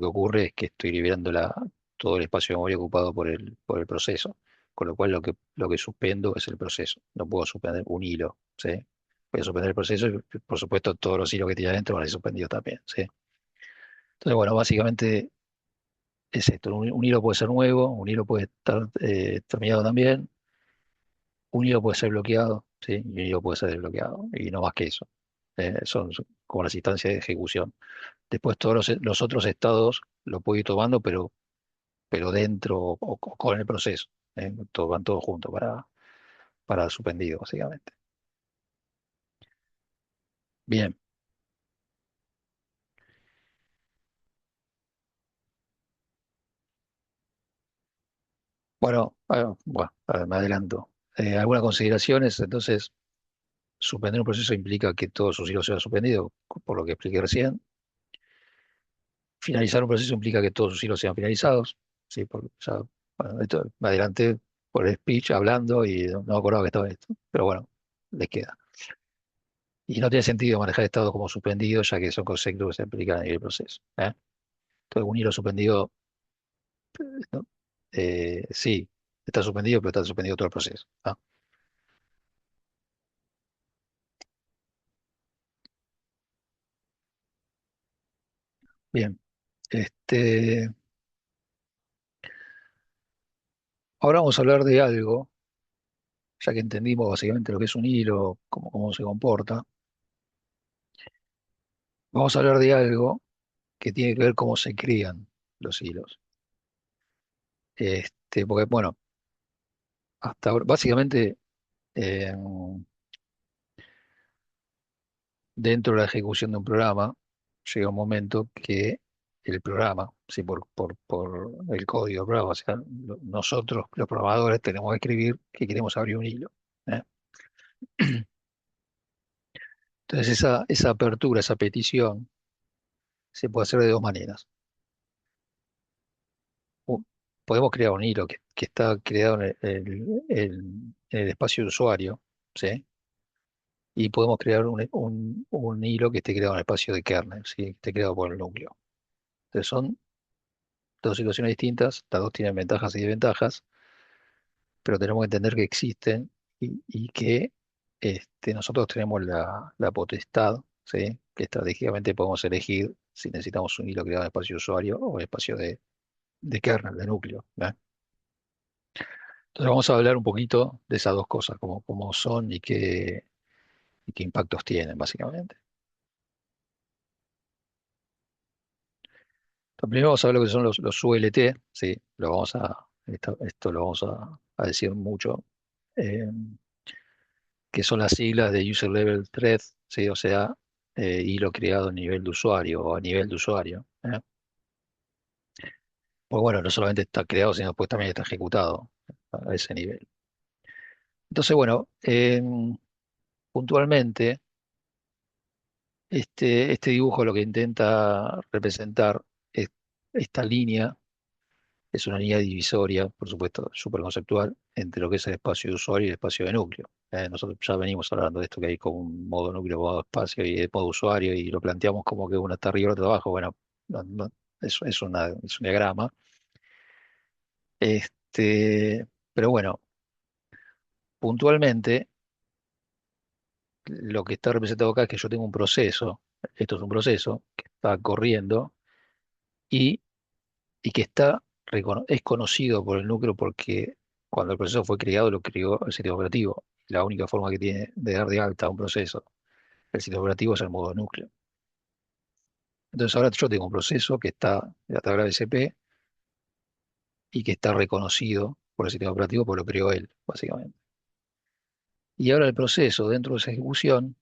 ocurre es que estoy liberando todo el espacio de memoria ocupado por el proceso, con lo cual lo que suspendo es el proceso, no puedo suspender un hilo, ¿sí? Voy a suspender el proceso y, por supuesto, todos los hilos que tiene adentro van a ser suspendidos también, ¿sí? Entonces, bueno, básicamente es esto. Un hilo puede ser nuevo, un hilo puede estar terminado también, un hilo puede ser bloqueado, ¿sí? Y un hilo puede ser desbloqueado, y no más que eso. Son como las instancias de ejecución. Después todos los otros estados lo puedo ir tomando, pero dentro o con el proceso. Van todos juntos para suspendido, básicamente. Bien. Bueno, me adelanto. Algunas consideraciones, entonces, suspender un proceso implica que todos sus hilos sean suspendidos, por lo que expliqué recién. Finalizar un proceso implica que todos sus hilos sean finalizados. ¿Sí? Bueno, esto, me adelanté por el speech hablando y no me acordaba que estaba esto, pero bueno, les queda. Y no tiene sentido manejar estados como suspendidos, ya que son conceptos que se aplican en el proceso. Entonces, un hilo suspendido, ¿no? Sí, está suspendido, pero está suspendido todo el proceso. Bien. Este, Ahora vamos a hablar de algo, ya que entendimos básicamente lo que es un hilo, cómo se comporta. Vamos a hablar de algo que tiene que ver cómo se crían los hilos. Porque, bueno, hasta ahora, básicamente, eh, dentro de la ejecución de un programa, llega un momento que el programa, sí, por el código del programa, o sea, nosotros, los programadores, tenemos que escribir que queremos abrir un hilo. ¿Eh? Entonces, esa apertura, esa petición, se puede hacer de dos maneras. U- Podemos crear un hilo que está creado en el espacio de usuario, ¿sí? Y podemos crear un hilo que esté creado en el espacio de kernel, ¿sí? Que esté creado por el núcleo. Entonces son dos situaciones distintas, las dos tienen ventajas y desventajas, pero tenemos que entender que existen y que nosotros tenemos la potestad, ¿sí? Que estratégicamente podemos elegir si necesitamos un hilo creado en el espacio de usuario o en el espacio de kernel, de núcleo. Entonces vamos a hablar un poquito de esas dos cosas, cómo son y qué impactos tienen, básicamente. Entonces, primero vamos a ver lo que son los ULT, ¿sí? Esto lo vamos a decir mucho, eh, que son las siglas de User Level Thread, ¿sí? O sea, hilo creado a nivel de usuario o a nivel de usuario. Pues bueno, no solamente está creado, sino después también está ejecutado a ese nivel. Entonces, bueno, puntualmente, este dibujo lo que intenta representar es esta línea. Es una línea divisoria, por supuesto, súper conceptual, entre lo que es el espacio de usuario y el espacio de núcleo. Nosotros ya venimos hablando de esto, que hay como un modo núcleo, modo espacio y modo usuario, y lo planteamos como que uno está arriba y otro abajo. Bueno, es un diagrama. Pero bueno, puntualmente, lo que está representado acá es que yo tengo un proceso, esto es un proceso que está corriendo y que es conocido por el núcleo porque cuando el proceso fue creado lo creó el sistema operativo. La única forma que tiene de dar de alta a un proceso el sistema operativo es el modo núcleo. Entonces ahora yo tengo un proceso que está en la tabla BCP y que está reconocido por el sistema operativo porque lo creó él, básicamente. Y ahora el proceso dentro de esa ejecución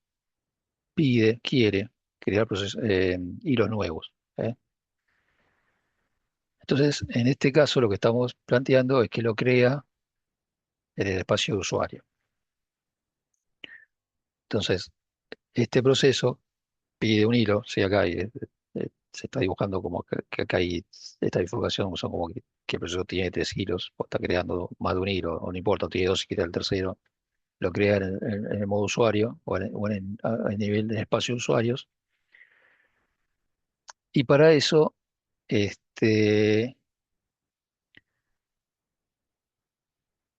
quiere crear hilos nuevos. ¿eh? Entonces, en este caso lo que estamos planteando es que lo crea en el espacio de usuario. Entonces, este proceso pide un hilo, sí, acá se está dibujando como que acá hay esta bifurcación, son como que el proceso tiene tres hilos, o está creando más de un hilo, o no importa, tiene dos y quita el tercero, lo crea en el modo usuario, a nivel de espacio de usuarios, y para eso este,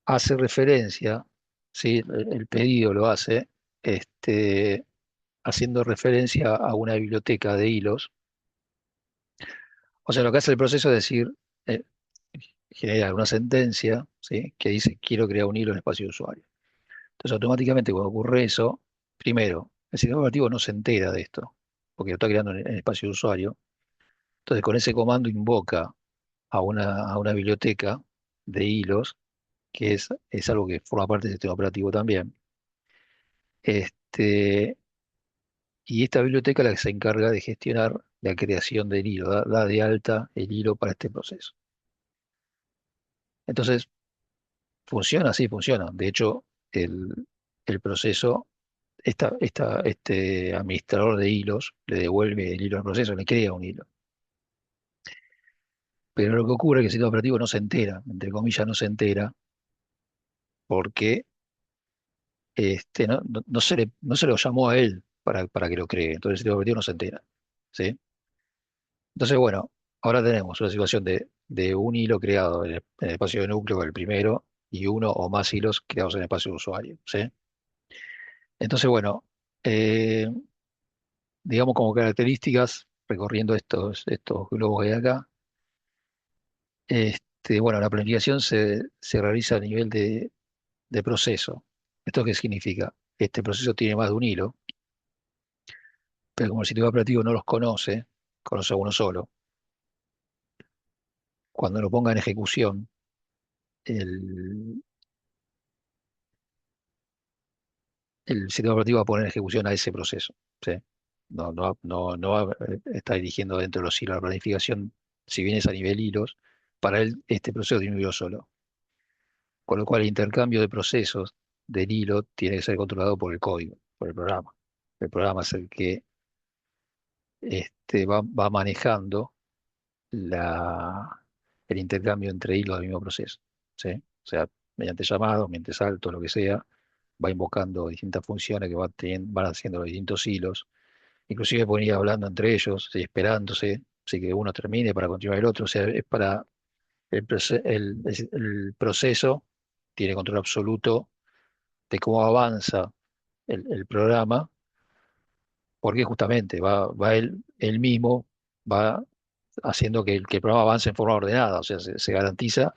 hace referencia, ¿sí? El pedido lo hace este, haciendo referencia a una biblioteca de hilos. O sea, lo que hace el proceso es decir, eh, genera una sentencia, ¿sí? Que dice quiero crear un hilo en espacio de usuario. Entonces, automáticamente cuando ocurre eso, primero, el sistema operativo no se entera de esto, porque lo está creando en espacio de usuario. Entonces, con ese comando invoca a una biblioteca de hilos, que es algo que forma parte del sistema operativo también. Este, y esta biblioteca es la que se encarga de gestionar la creación del hilo, da de alta el hilo para este proceso. Entonces, funciona, sí, funciona. De hecho, el proceso, este administrador de hilos le devuelve el hilo al proceso, le crea un hilo. Pero lo que ocurre es que el sistema operativo no se entera, entre comillas, no se entera, porque no se lo llamó a él para que lo cree. Entonces el sistema operativo no se entera. ¿Sí? Entonces, bueno, ahora tenemos una situación de un hilo creado en el espacio de núcleo, el primero, y uno o más hilos creados en el espacio de usuario. ¿Sí? Entonces, bueno, eh, digamos como características, recorriendo estos globos que hay acá, bueno, la planificación se realiza a nivel de proceso. ¿Esto qué significa? Este proceso tiene más de un hilo, pero como el sistema operativo no los conoce, conoce a uno solo, cuando lo ponga en ejecución, el, el sistema operativo va a poner en ejecución a ese proceso. ¿Sí? No va a estar dirigiendo dentro de los hilos la planificación, si bien es a nivel hilos, para él este proceso tiene un hilo solo. Con lo cual el intercambio de procesos del hilo tiene que ser controlado por el código, por el programa. El programa es el que va manejando el intercambio entre hilos del mismo proceso. ¿Sí? O sea, mediante llamados, mediante saltos, lo que sea, va invocando distintas funciones que van haciendo los distintos hilos. Inclusive pueden ir hablando entre ellos, ¿sí? Esperándose, así que uno termine para continuar el otro. O sea, es para el proceso tiene control absoluto de cómo avanza el programa, porque justamente va él mismo, va haciendo que el programa avance en forma ordenada, o sea, se garantiza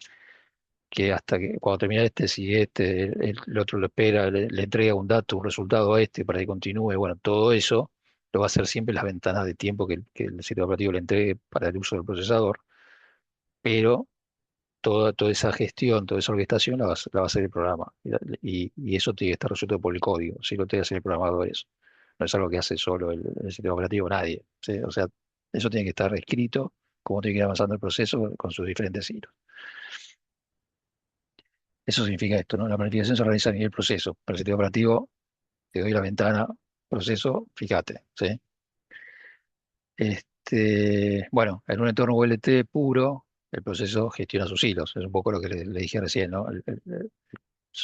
que hasta que cuando termina este, si el otro lo espera, le entrega un dato, un resultado a este para que continúe, bueno, todo eso lo va a hacer siempre en las ventanas de tiempo que el sistema operativo le entregue para el uso del procesador, pero toda esa gestión, toda esa orquestación la va a hacer el programa. Y eso tiene que estar resuelto por el código, si lo tiene que hacer el programador eso. no es algo que hace solo el sistema operativo, nadie, ¿sí? O sea, eso tiene que estar escrito, cómo tiene que ir avanzando el proceso con sus diferentes hilos. Eso significa esto, ¿no? La planificación se realiza a nivel proceso. Para el sistema operativo, te doy la ventana, proceso, fíjate, ¿sí? Bueno, en un entorno VLT puro, el proceso gestiona sus hilos. Es un poco lo que le dije recién, ¿no?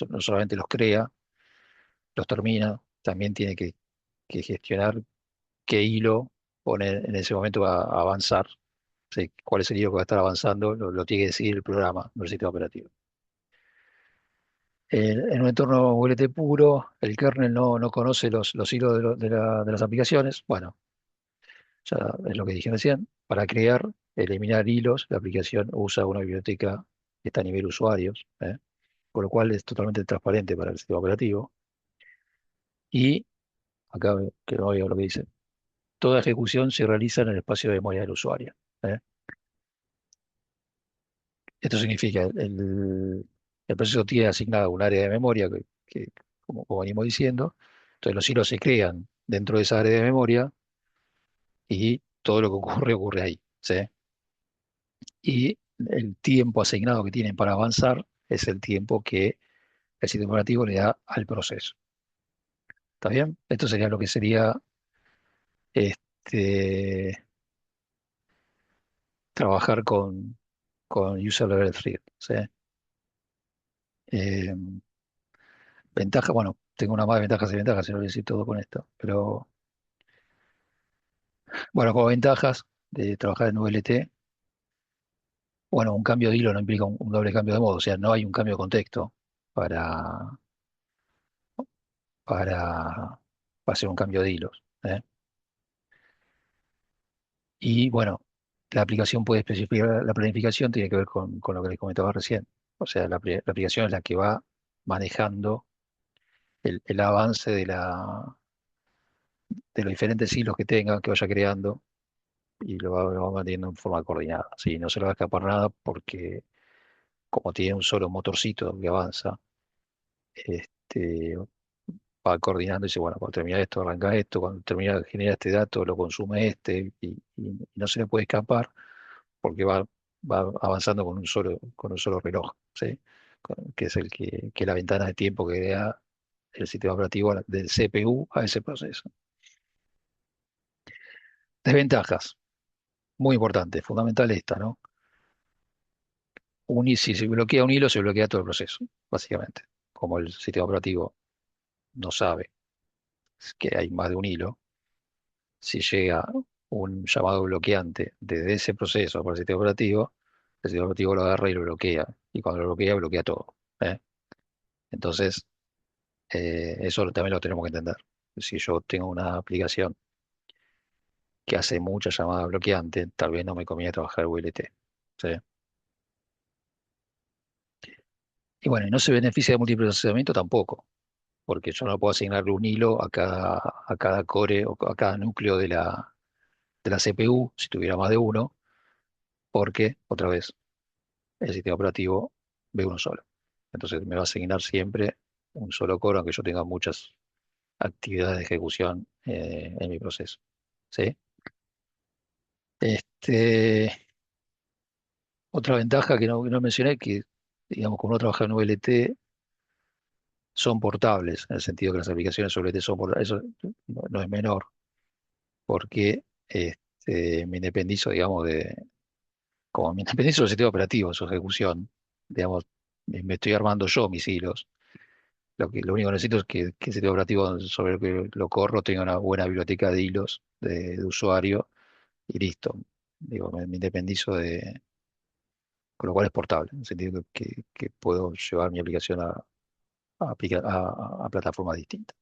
No solamente los crea, los termina, también tiene que gestionar qué hilo pone en ese momento a avanzar. ¿Sí? ¿Cuál es el hilo que va a estar avanzando? Lo tiene que decidir el programa, no el sistema operativo. En un entorno VLT puro, el kernel no conoce los hilos de las aplicaciones. Bueno, ya es lo que dije recién. Para crear, eliminar hilos, la aplicación usa una biblioteca que está a nivel usuarios, ¿eh? Con lo cual es totalmente transparente para el sistema operativo. Y acá que no veo lo que dice. Toda ejecución se realiza en el espacio de memoria del usuario, ¿eh? Esto significa el proceso tiene asignado un área de memoria como venimos diciendo. Entonces los hilos se crean dentro de esa área de memoria y todo lo que ocurre ocurre ahí, ¿sí? Y el tiempo asignado que tienen para avanzar es el tiempo que el sistema operativo le da al proceso. ¿Está bien? Esto sería lo que sería este, trabajar con User Level Thread, ¿sí? Eh, Ventaja, bueno, tengo una más de ventajas y ventajas, si no voy a decir todo con esto. Pero bueno, como ventajas de trabajar en VLT, bueno, un cambio de hilo no implica un doble cambio de modo, o sea, no hay un cambio de contexto para, para hacer un cambio de hilos, ¿eh? Y bueno, la aplicación puede especificar, la planificación tiene que ver con lo que les comentaba recién. O sea, la aplicación es la que va manejando el avance de los diferentes hilos que tenga, que vaya creando, y lo va manteniendo en forma coordinada. Sí, no se le va a escapar nada porque como tiene un solo motorcito que avanza, este, va coordinando y dice, bueno, cuando termina esto, arranca esto, cuando termina, genera este dato, lo consume este, y no se le puede escapar porque va avanzando con un solo reloj, ¿sí? Que es que la ventana de tiempo que da el sistema operativo del CPU a ese proceso. Desventajas, muy importante, fundamental esta, ¿no? Si se bloquea un hilo, se bloquea todo el proceso, básicamente. Como el sistema operativo no sabe que hay más de un hilo, si llega un llamado bloqueante desde ese proceso por el sistema operativo, el sistema operativo lo agarra y lo bloquea. Y cuando lo bloquea, bloquea todo, ¿eh? Entonces, eso también lo tenemos que entender. Si yo tengo una aplicación que hace muchas llamadas bloqueantes, tal vez no me conviene trabajar VLT, ¿sí? Y bueno, y no se beneficia de multiprocesamiento tampoco, porque yo no puedo asignarle un hilo a cada core o a cada núcleo de la CPU, si tuviera más de uno, porque, otra vez, el sistema operativo ve uno solo. Entonces me va a asignar siempre un solo core, aunque yo tenga muchas actividades de ejecución en mi proceso, ¿sí? Este, Otra ventaja que no mencioné, que digamos, como uno trabaja en VLT, son portables, en el sentido que las aplicaciones VLT son portables. Eso no es menor, porque me independizo, digamos, como me independizo del sistema operativo, su ejecución, digamos, me estoy armando yo mis hilos. Lo único que necesito es que el sistema operativo sobre el que lo corro tenga una buena biblioteca de hilos de usuario y listo. Digo, me independizo con lo cual es portable, en el sentido que puedo llevar mi aplicación a plataformas distintas.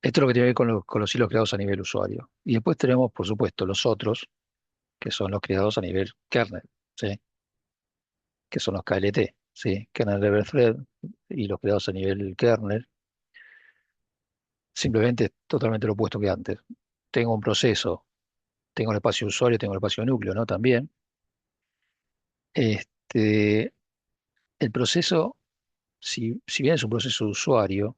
Esto es lo que tiene que ver con los hilos creados a nivel usuario. Y después tenemos, por supuesto, los otros, que son los creados a nivel kernel, ¿sí? Que son los KLT, ¿sí? Kernel Level Thread, y los creados a nivel kernel. Simplemente es totalmente lo opuesto que antes. Tengo un proceso, tengo el espacio usuario, tengo el espacio núcleo, ¿no? También. Este, el proceso, si bien es un proceso de usuario,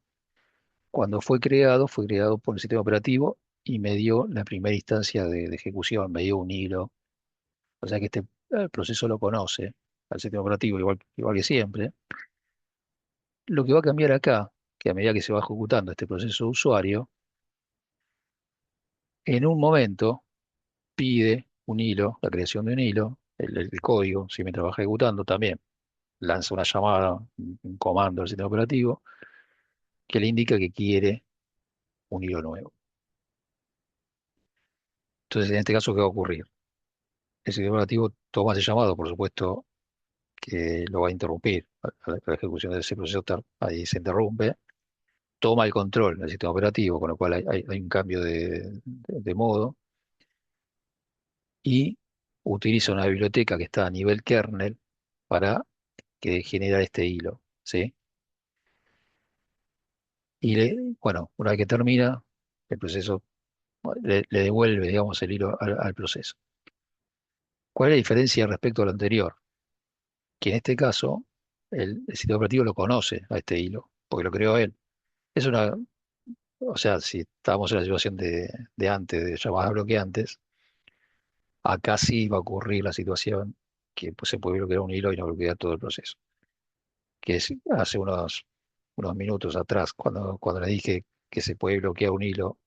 Cuando fue creado por el sistema operativo y me dio la primera instancia de ejecución, me dio un hilo. O sea que el proceso lo conoce al sistema operativo igual que siempre. Lo que va a cambiar acá, que a medida que se va ejecutando este proceso de usuario, en un momento pide un hilo, la creación de un hilo, el código, si mientras va ejecutando también, lanza una llamada, un comando al sistema operativo que le indica que quiere un hilo nuevo. Entonces, en este caso, ¿qué va a ocurrir? El sistema operativo toma ese llamado, por supuesto que lo va a interrumpir. La ejecución de ese proceso ahí se interrumpe, toma el control del sistema operativo, con lo cual hay un cambio de modo, y utiliza una biblioteca que está a nivel kernel para que genera este hilo, ¿sí? Y bueno, una vez que termina, el proceso le devuelve, digamos, el hilo al proceso. ¿Cuál es la diferencia respecto a lo anterior? Que en este caso, el sistema operativo lo conoce a este hilo, porque lo creó él. Es una, o sea, si estábamos en la situación de antes, de llamadas bloqueantes, acá sí va a ocurrir la situación que pues, se puede bloquear un hilo y no bloquear todo el proceso. Que es hace unos minutos atrás, cuando le dije que se puede bloquear un hilo,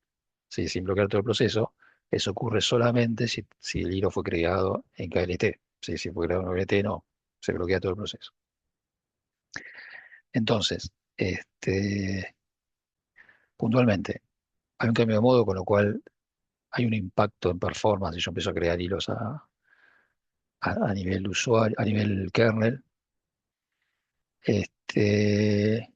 sí, sin bloquear todo el proceso, eso ocurre solamente si el hilo fue creado en KLT. Si fue creado en KLT, no, se bloquea todo el proceso. Entonces, puntualmente, hay un cambio de modo, con lo cual hay un impacto en performance y yo empiezo a crear hilos a nivel usuario, a nivel kernel. Este,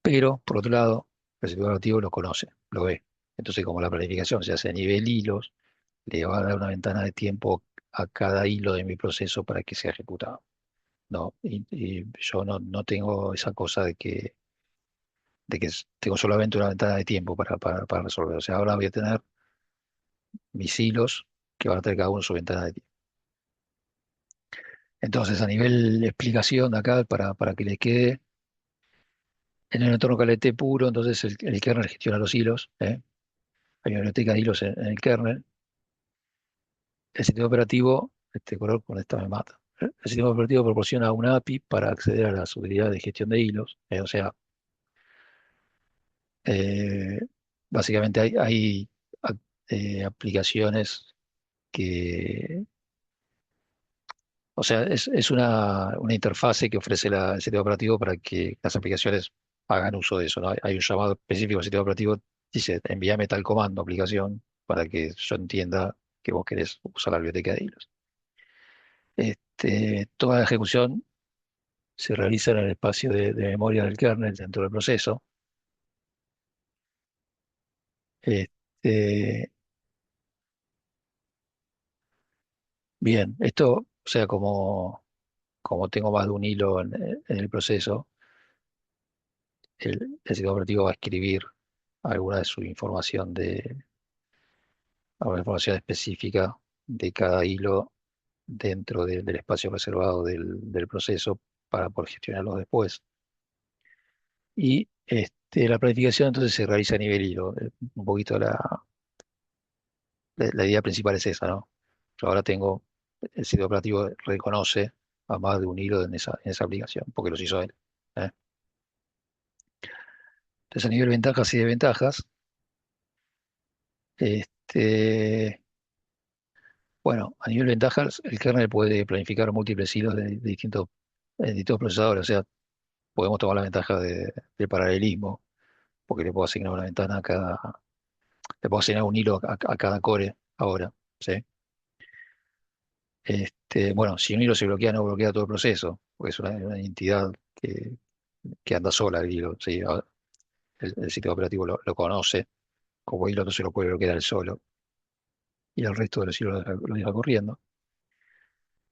pero, por otro lado, el sistema operativo lo conoce, lo ve. Entonces, como la planificación se hace a nivel hilos, le va a dar una ventana de tiempo a cada hilo de mi proceso para que sea ejecutado. No, y yo no tengo esa cosa de que tengo solamente una ventana de tiempo para resolver. O sea, ahora voy a tener mis hilos que van a tener cada uno su ventana de tiempo. Entonces, a nivel de explicación acá, para que le quede, en el entorno KLT puro, entonces el kernel gestiona los hilos, ¿eh? Hay una biblioteca de hilos en el kernel. El sistema operativo, este color con esta me mata. El sistema operativo proporciona una API para acceder a las utilidades de gestión de hilos. O sea, eh, básicamente hay aplicaciones que, o sea, es una interfase que ofrece el sistema operativo para que las aplicaciones hagan uso de eso, ¿no? Hay un llamado específico al sistema operativo, dice, envíame tal comando, aplicación, para que yo entienda que vos querés usar la biblioteca de hilos. Toda la ejecución se realiza en el espacio de memoria del kernel dentro del proceso. Este, bien, esto, o sea, como tengo más de un hilo en el proceso, el sistema operativo va a escribir alguna de su información alguna información específica de cada hilo dentro del espacio reservado del proceso para poder gestionarlos después. Y la planificación entonces se realiza a nivel hilo. Un poquito la idea principal es esa, ¿no? Yo ahora tengo, el sitio operativo reconoce a más de un hilo en esa aplicación, porque los hizo él. ¿Eh? Entonces, a nivel ventajas y desventajas, este, bueno, a nivel ventajas, el kernel puede planificar múltiples hilos de distintos procesadores, o sea, podemos tomar la ventaja del paralelismo, porque le puedo asignar una ventana le puedo asignar un hilo a cada core ahora, ¿sí? Bueno, si un hilo se bloquea, no bloquea todo el proceso, porque es una entidad que anda sola el hilo, ¿sí? El sistema operativo lo conoce como hilo, entonces lo puede bloquear él solo, y el resto de los hilos lo deja corriendo.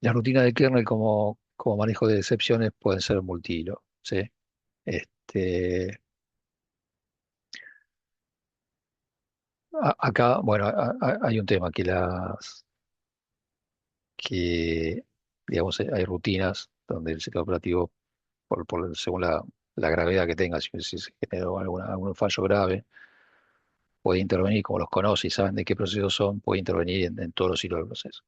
Las rutinas de kernel como manejo de excepciones pueden ser multihilo, ¿sí? Este, acá, bueno, hay un tema que, digamos, hay rutinas donde el sistema operativo, según la gravedad que tenga, si se generó algún fallo grave, puede intervenir, como los conoce y saben de qué procesos son, puede intervenir en todos los hilos del proceso.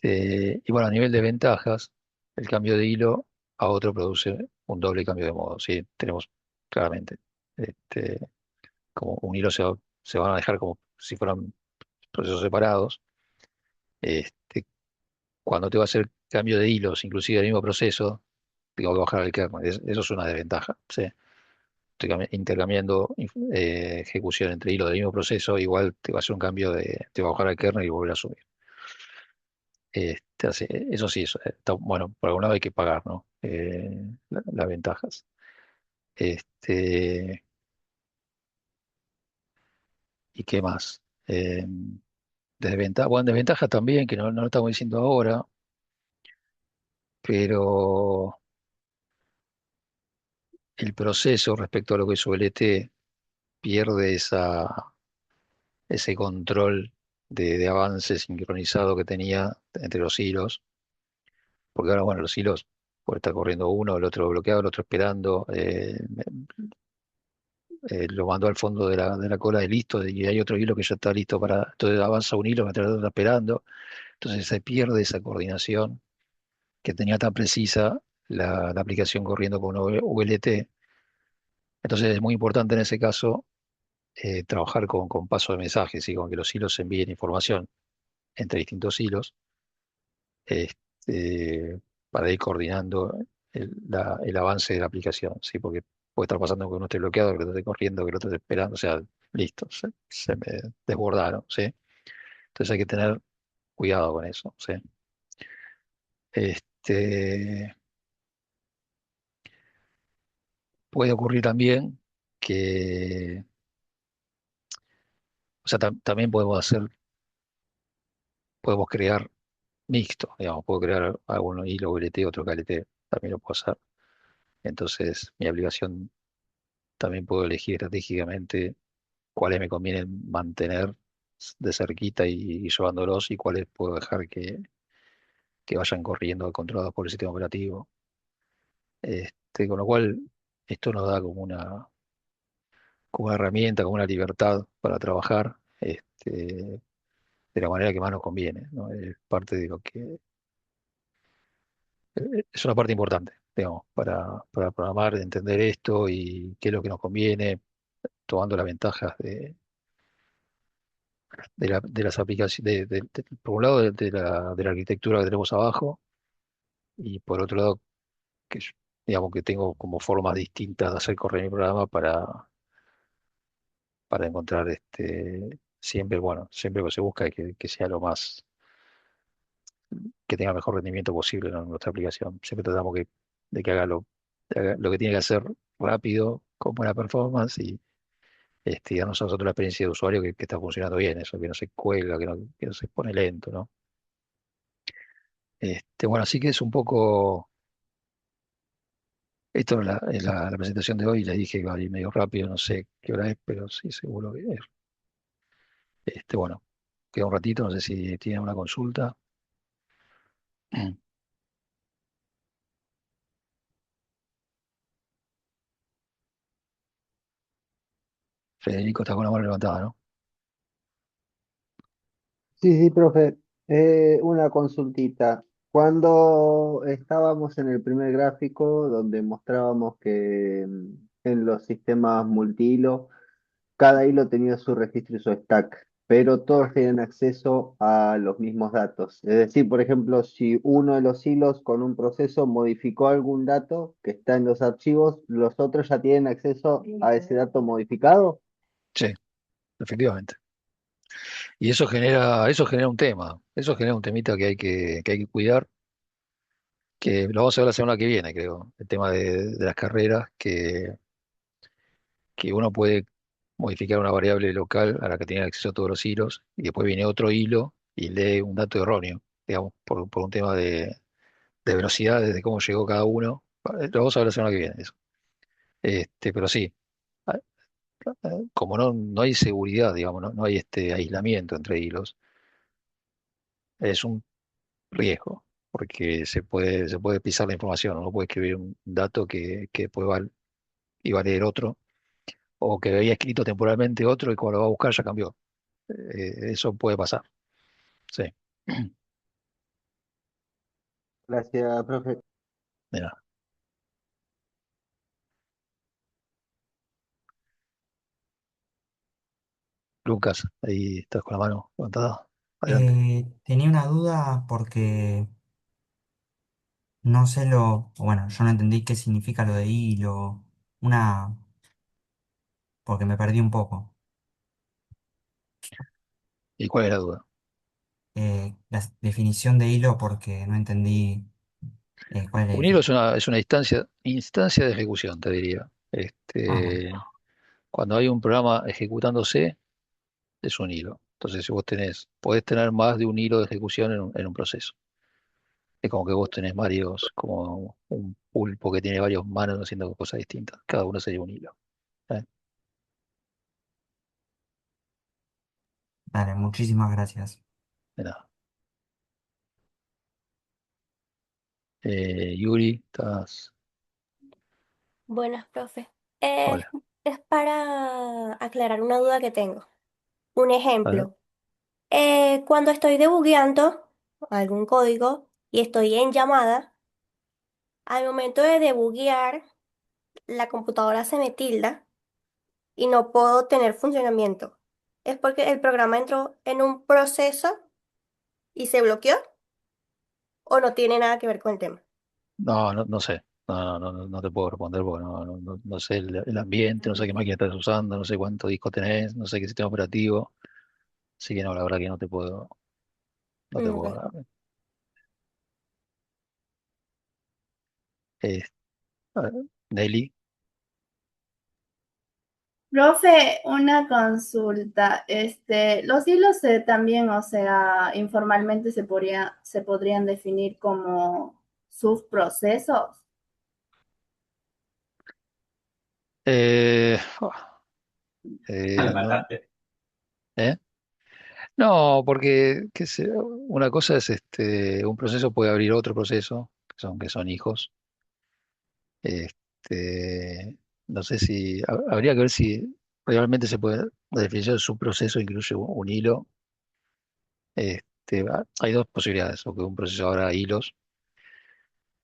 Y bueno, a nivel de ventajas, el cambio de hilo a otro produce un doble cambio de modo. ¿Sí? Tenemos claramente, este, como un hilo se van a dejar como si fueran procesos separados. Este, Cuando te va a hacer cambio de hilos, inclusive del mismo proceso, tengo que bajar el kernel. Eso es una desventaja. ¿Sí? Estoy intercambiando ejecución entre hilos del mismo proceso, igual te va a hacer un cambio te va a bajar el kernel y volver a subir. Eso sí, bueno, por algún lado hay que pagar, ¿no? Las ventajas. Este, ¿Y qué más? Bueno, desventaja también, que no lo estamos diciendo ahora, pero el proceso respecto a lo que es OLT pierde ese control de avance sincronizado que tenía entre los hilos, porque ahora, bueno, los hilos puede estar corriendo uno, el otro bloqueado, el otro esperando, lo mandó al fondo de la cola y listo, y hay otro hilo que ya está listo entonces avanza un hilo mientras el otro está esperando, entonces se pierde esa coordinación que tenía tan precisa la aplicación corriendo con VLT. Entonces es muy importante en ese caso trabajar con paso de mensajes y con que los hilos envíen información entre distintos hilos, este, para ir coordinando el avance de la aplicación, ¿sí? Porque puede estar pasando que uno esté bloqueado, que el otro esté corriendo, que el otro esté esperando, o sea, listo, se me desbordaron, ¿sí? Entonces hay que tener cuidado con eso, ¿sí? Este, Puede ocurrir también que, o sea, también podemos crear mixto, digamos, puedo crear algún hilo VLT, otro KLT, también lo puedo hacer. Entonces, mi aplicación también puedo elegir estratégicamente cuáles me conviene mantener de cerquita y llevándolos y cuáles puedo dejar que vayan corriendo controlados por el sistema operativo. Con lo cual, esto nos da como una herramienta, como una libertad para trabajar de la manera que más nos conviene, ¿no? Es parte de lo que es una parte importante, digamos, para programar, entender esto y qué es lo que nos conviene, tomando las ventajas de las aplicaciones, por un lado de la arquitectura que tenemos abajo y por otro lado que digamos que tengo como formas distintas de hacer correr mi programa para encontrar siempre, bueno, siempre lo que se busca es que sea que tenga el mejor rendimiento posible, ¿no? En nuestra aplicación. Siempre tratamos de que haga lo que tiene que hacer rápido, con buena performance y darnos a nosotros la experiencia de usuario que está funcionando bien, eso, que no se cuelga, que no se pone lento, ¿no? Bueno, así que es un poco, esto es la presentación de hoy, le dije que va a ir medio rápido, no sé qué hora es, pero sí, seguro que es. Bueno, queda un ratito, no sé si tiene una consulta. Federico está con la mano levantada, ¿no? Sí, sí, profe. Una consultita. Cuando estábamos en el primer gráfico donde mostrábamos que en los sistemas multihilo, cada hilo tenía su registro y su stack, pero todos tienen acceso a los mismos datos. Es decir, por ejemplo, si uno de los hilos con un proceso modificó algún dato que está en los archivos, los otros ya tienen acceso a ese dato modificado. Sí, efectivamente. Y eso genera un tema, eso genera un temita que hay que cuidar, que lo vamos a ver la semana que viene, creo, el tema de las carreras, que uno puede modificar una variable local a la que tiene acceso a todos los hilos, y después viene otro hilo y lee un dato erróneo, digamos, por un tema de velocidad, de cómo llegó cada uno. Lo vamos a ver la semana que viene, eso. Pero sí, a- como no hay seguridad, digamos, no hay este aislamiento entre hilos, es un riesgo. porque se puede pisar la información, uno puede escribir un dato que después iba a leer otro, o que había escrito temporalmente otro y cuando lo va a buscar ya cambió. Eso puede pasar, sí. Gracias, profe. Mira, Lucas, ahí estás con la mano levantada. Adelante. Tenía una duda porque no sé bueno, yo no entendí qué significa lo de hilo, una, porque me perdí un poco. ¿Y cuál es la duda? La definición de hilo porque no entendí cuál es la Un hilo definición. es una instancia de ejecución, te diría. Ah, bueno, Cuando hay un programa ejecutándose, es un hilo. Entonces, si vos podés tener más de un hilo de ejecución en un proceso. Es como que vos tenés como un pulpo que tiene varios manos haciendo cosas distintas. Cada uno sería un hilo. ¿Eh? dale, muchísimas gracias. De nada. Yuri, estás. Buenas, profe. Es, Hola. es para aclarar una duda que tengo. Un A ver. ejemplo, cuando estoy debugueando algún código y estoy en llamada, al momento de debuguear, la computadora se me tilda y no puedo tener funcionamiento. ¿Es porque el programa entró en un proceso y se bloqueó o no tiene nada que ver con el tema? No, no, no sé. No te puedo responder porque no sé el ambiente, no sé qué máquina estás usando, no sé cuánto disco tenés, no sé qué sistema operativo. Así que no, la verdad que no te puedo Ok. dar. Eh, a ver, Nelly, Profe, una consulta. Los hilos también, o sea, informalmente se podrían definir como subprocesos. eh, no, ¿eh? No, porque una cosa es un proceso puede abrir otro proceso, que son hijos. No sé si habría que ver si realmente la definición de subproceso incluye un hilo. Hay dos posibilidades, o que un proceso abra hilos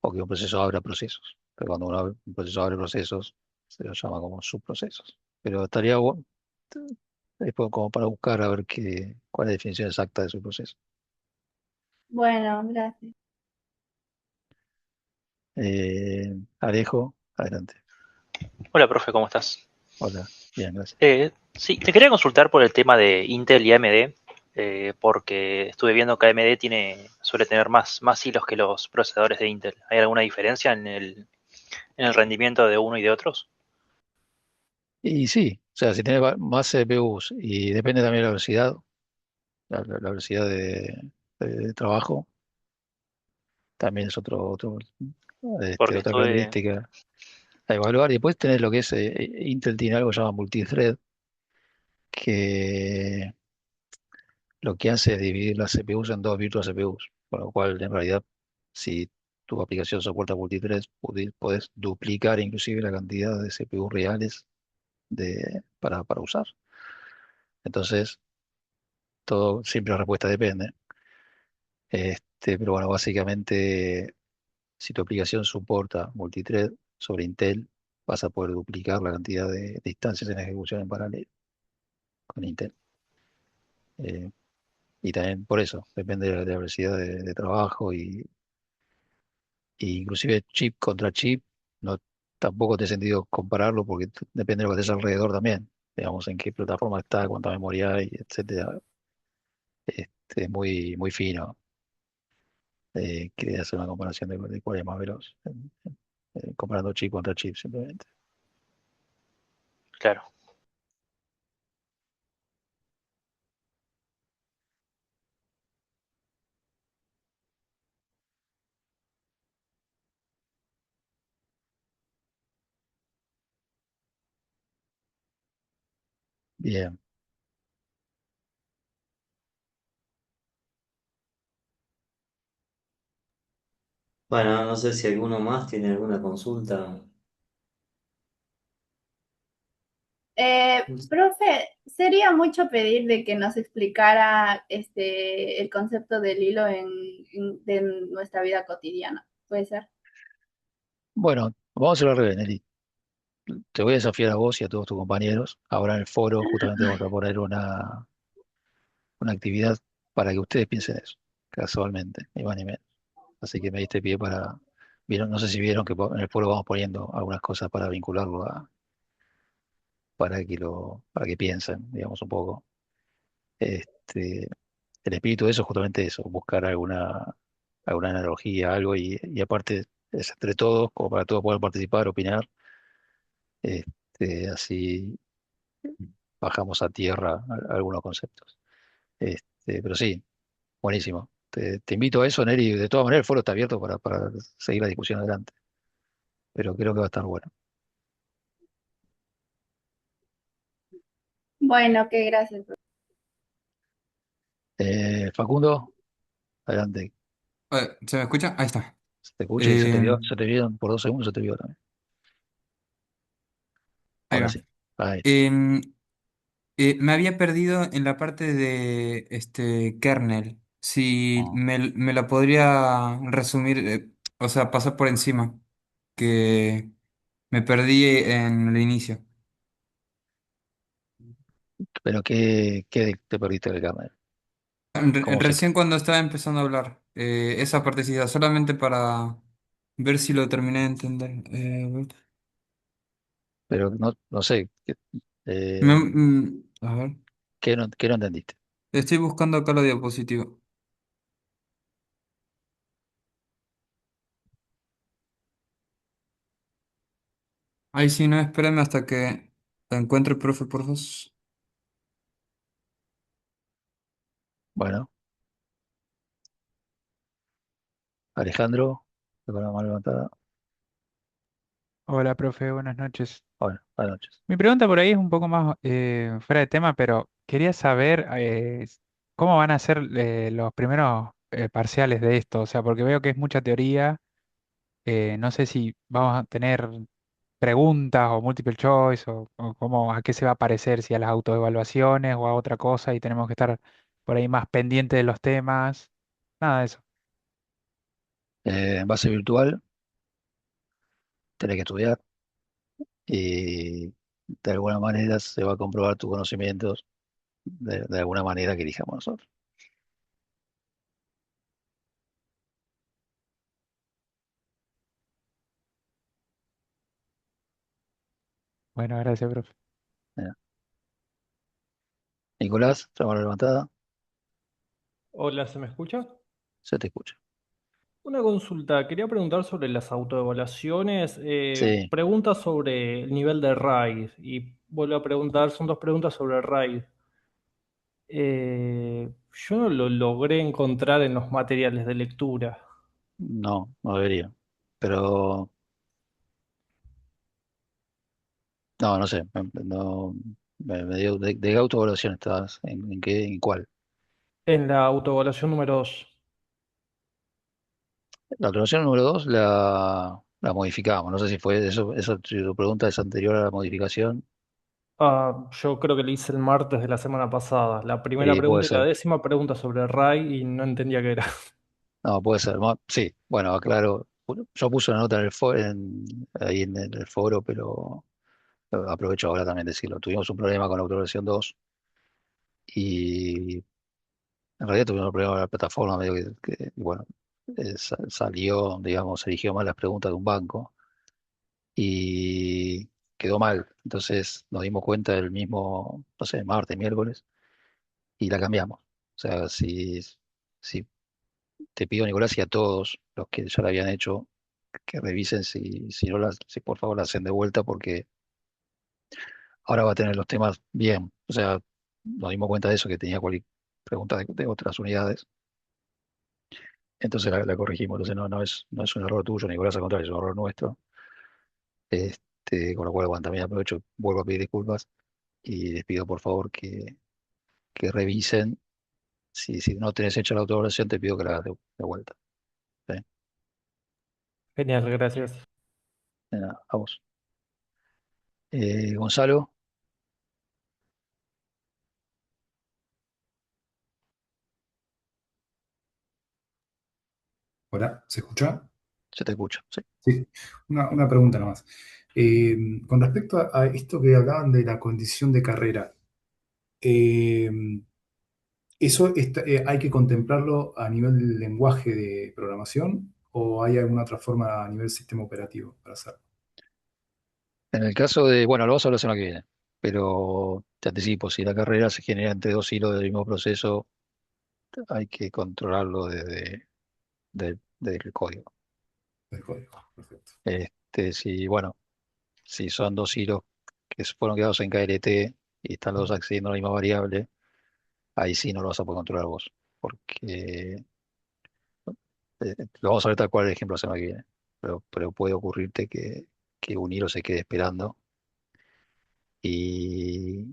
o que un proceso abra procesos. Pero cuando un proceso abre procesos, se los llama como subprocesos. Pero estaría bueno, como para buscar a ver cuál es la definición exacta de subproceso. Bueno, gracias. Alejo, adelante. Hola, profe, ¿cómo estás? Hola, bien, gracias. Sí, te quería consultar por el tema de Intel y AMD, porque estuve viendo que AMD suele tener más hilos que los procesadores de Intel. ¿Hay alguna diferencia en el rendimiento de uno y de otros? Y sí, o sea, si tenés más CPUs y depende también de la velocidad, la velocidad de trabajo, también es Porque otra estuve, característica a evaluar. Y después tenés lo que es, Intel tiene algo que se llama multithread, que lo que hace es dividir las CPUs en dos virtual CPUs, con lo cual en realidad si tu aplicación soporta multithread, podés duplicar inclusive la cantidad de CPUs reales para usar. Entonces, todo, siempre la respuesta depende. Pero bueno, básicamente, si tu aplicación soporta multithread sobre Intel, vas a poder duplicar la cantidad de instancias en ejecución en paralelo con Intel. Eh, y también por eso, depende de la velocidad de trabajo y inclusive chip contra chip, no, tampoco tiene sentido compararlo porque depende de lo que estés alrededor también. Digamos, en qué plataforma está, cuánta memoria hay, etcétera. Es muy, muy fino. Quería hacer una comparación de cuál es más veloz, comparando chip contra chip simplemente. claro, Bien. Bueno, no sé si alguno más tiene alguna consulta. Profe, sería mucho pedir de que nos explicara el concepto del hilo de nuestra vida cotidiana. ¿Puede ser? Bueno, vamos a hacerlo al revés, Nelly. Te voy a desafiar a vos y a todos tus compañeros. Ahora en el foro justamente vamos a poner una actividad para que ustedes piensen eso, casualmente, ni más ni menos. Así que me diste pie para... no sé si vieron que en el foro vamos poniendo algunas cosas para vincularlo para que piensen, digamos, un poco. Este, el espíritu de eso es justamente eso, buscar alguna analogía, algo, y aparte es entre todos, como para todos poder participar, opinar, así bajamos a tierra algunos conceptos. Pero sí, buenísimo. Te invito a eso, Neri. De todas maneras, el foro está abierto para seguir la discusión adelante, pero creo que va a estar bueno. Bueno, qué gracias, profe. Facundo, adelante. ¿Se me escucha? Ahí está. Se te escucha y Eh, se te vio por 2 segundos, se te vio también. Ahí Ahora va. sí. Ahí está. Em, Me había perdido en la parte de este kernel. Si Ah. me la podría resumir, o sea, pasar por encima, que me perdí en el inicio. Pero ¿qué te perdiste del carnet? ¿Cómo se, Recién cuando estaba empezando a hablar, esa partecita, solamente para ver si lo terminé de entender. pero no sé, eh, A ver, qué no entendiste? estoy buscando acá la diapositiva. Ahí sí, no, espérame hasta que la encuentre, profe, por favor. Bueno, Alejandro, con la mano levantada. Hola, profe, buenas noches. Bueno, buenas noches. Mi pregunta por ahí es un poco más fuera de tema, pero quería saber cómo van a ser los primeros parciales de esto. O sea, porque veo que es mucha teoría. No sé si vamos a tener preguntas o multiple choice o cómo, a qué se va a parecer, si a las autoevaluaciones o a otra cosa y tenemos que estar por ahí más pendientes de los temas. Nada de eso. En base virtual, tenés que estudiar y de alguna manera se va a comprobar tus conocimientos de alguna manera que elijamos nosotros. Bueno, gracias, profe. Mira. Nicolás, la mano levantada, Hola, ¿se me escucha? se te escucha. Una consulta, quería preguntar sobre las autoevaluaciones. Sí, Pregunta sobre el nivel de RAID y vuelvo a preguntar, son dos preguntas sobre RAID. Yo no lo logré encontrar en los materiales de lectura. no debería. Pero no sé, no, me dio de qué autoevaluación estabas, en qué, en cuál. En la autoevaluación número 2. La autoevaluación número 2 la modificamos. No sé si fue eso, si tu pregunta es anterior a la modificación. Yo creo que le hice el martes de la semana pasada. La primera Y puede pregunta y la ser. décima pregunta sobre RAID y no entendía qué era. No, puede ser. Sí, bueno, aclaro. Yo puse una nota ahí en el foro, pero aprovecho ahora también decirlo. Tuvimos un problema con la autoevaluación 2 y en realidad tuvimos un problema con la plataforma, medio y bueno, salió, digamos, eligió mal las preguntas de un banco y quedó mal. Entonces nos dimos cuenta el mismo, no sé, martes, miércoles, y la cambiamos. O sea, si te pido, Nicolás, y a todos los que ya la habían hecho, que revisen si no si por favor la hacen de vuelta, porque ahora va a tener los temas bien. O sea, nos dimos cuenta de eso, que tenía cualquier pregunta de otras unidades. Entonces la corregimos. Entonces no es un error tuyo, Nicolás, al contrario, es un error nuestro. Con lo cual, bueno, también aprovecho, vuelvo a pedir disculpas y les pido por favor que revisen. Si no tenés hecha la autoevaluación, te pido que la hagas de vuelta. ¿Sí? Genial, gracias. De nada, a vos. Gonzalo, Hola, ¿se escucha? se te escucha. Sí. Sí, una pregunta nomás. Con respecto a esto que hablaban de la condición de carrera, eh, ¿hay que contemplarlo a nivel del lenguaje de programación o hay alguna otra forma a nivel sistema operativo para hacerlo? En el caso de, bueno, lo vamos a hablar la semana que viene, pero te anticipo, si la carrera se genera entre dos hilos del mismo proceso, hay que controlarlo desde el código. Del código, perfecto. Si, bueno, si son dos hilos que fueron creados en KLT y están los dos accediendo a la misma variable, ahí sí no lo vas a poder controlar vos, porque lo vamos a ver tal cual el ejemplo la semana que viene, pero puede ocurrirte que un hilo se quede esperando y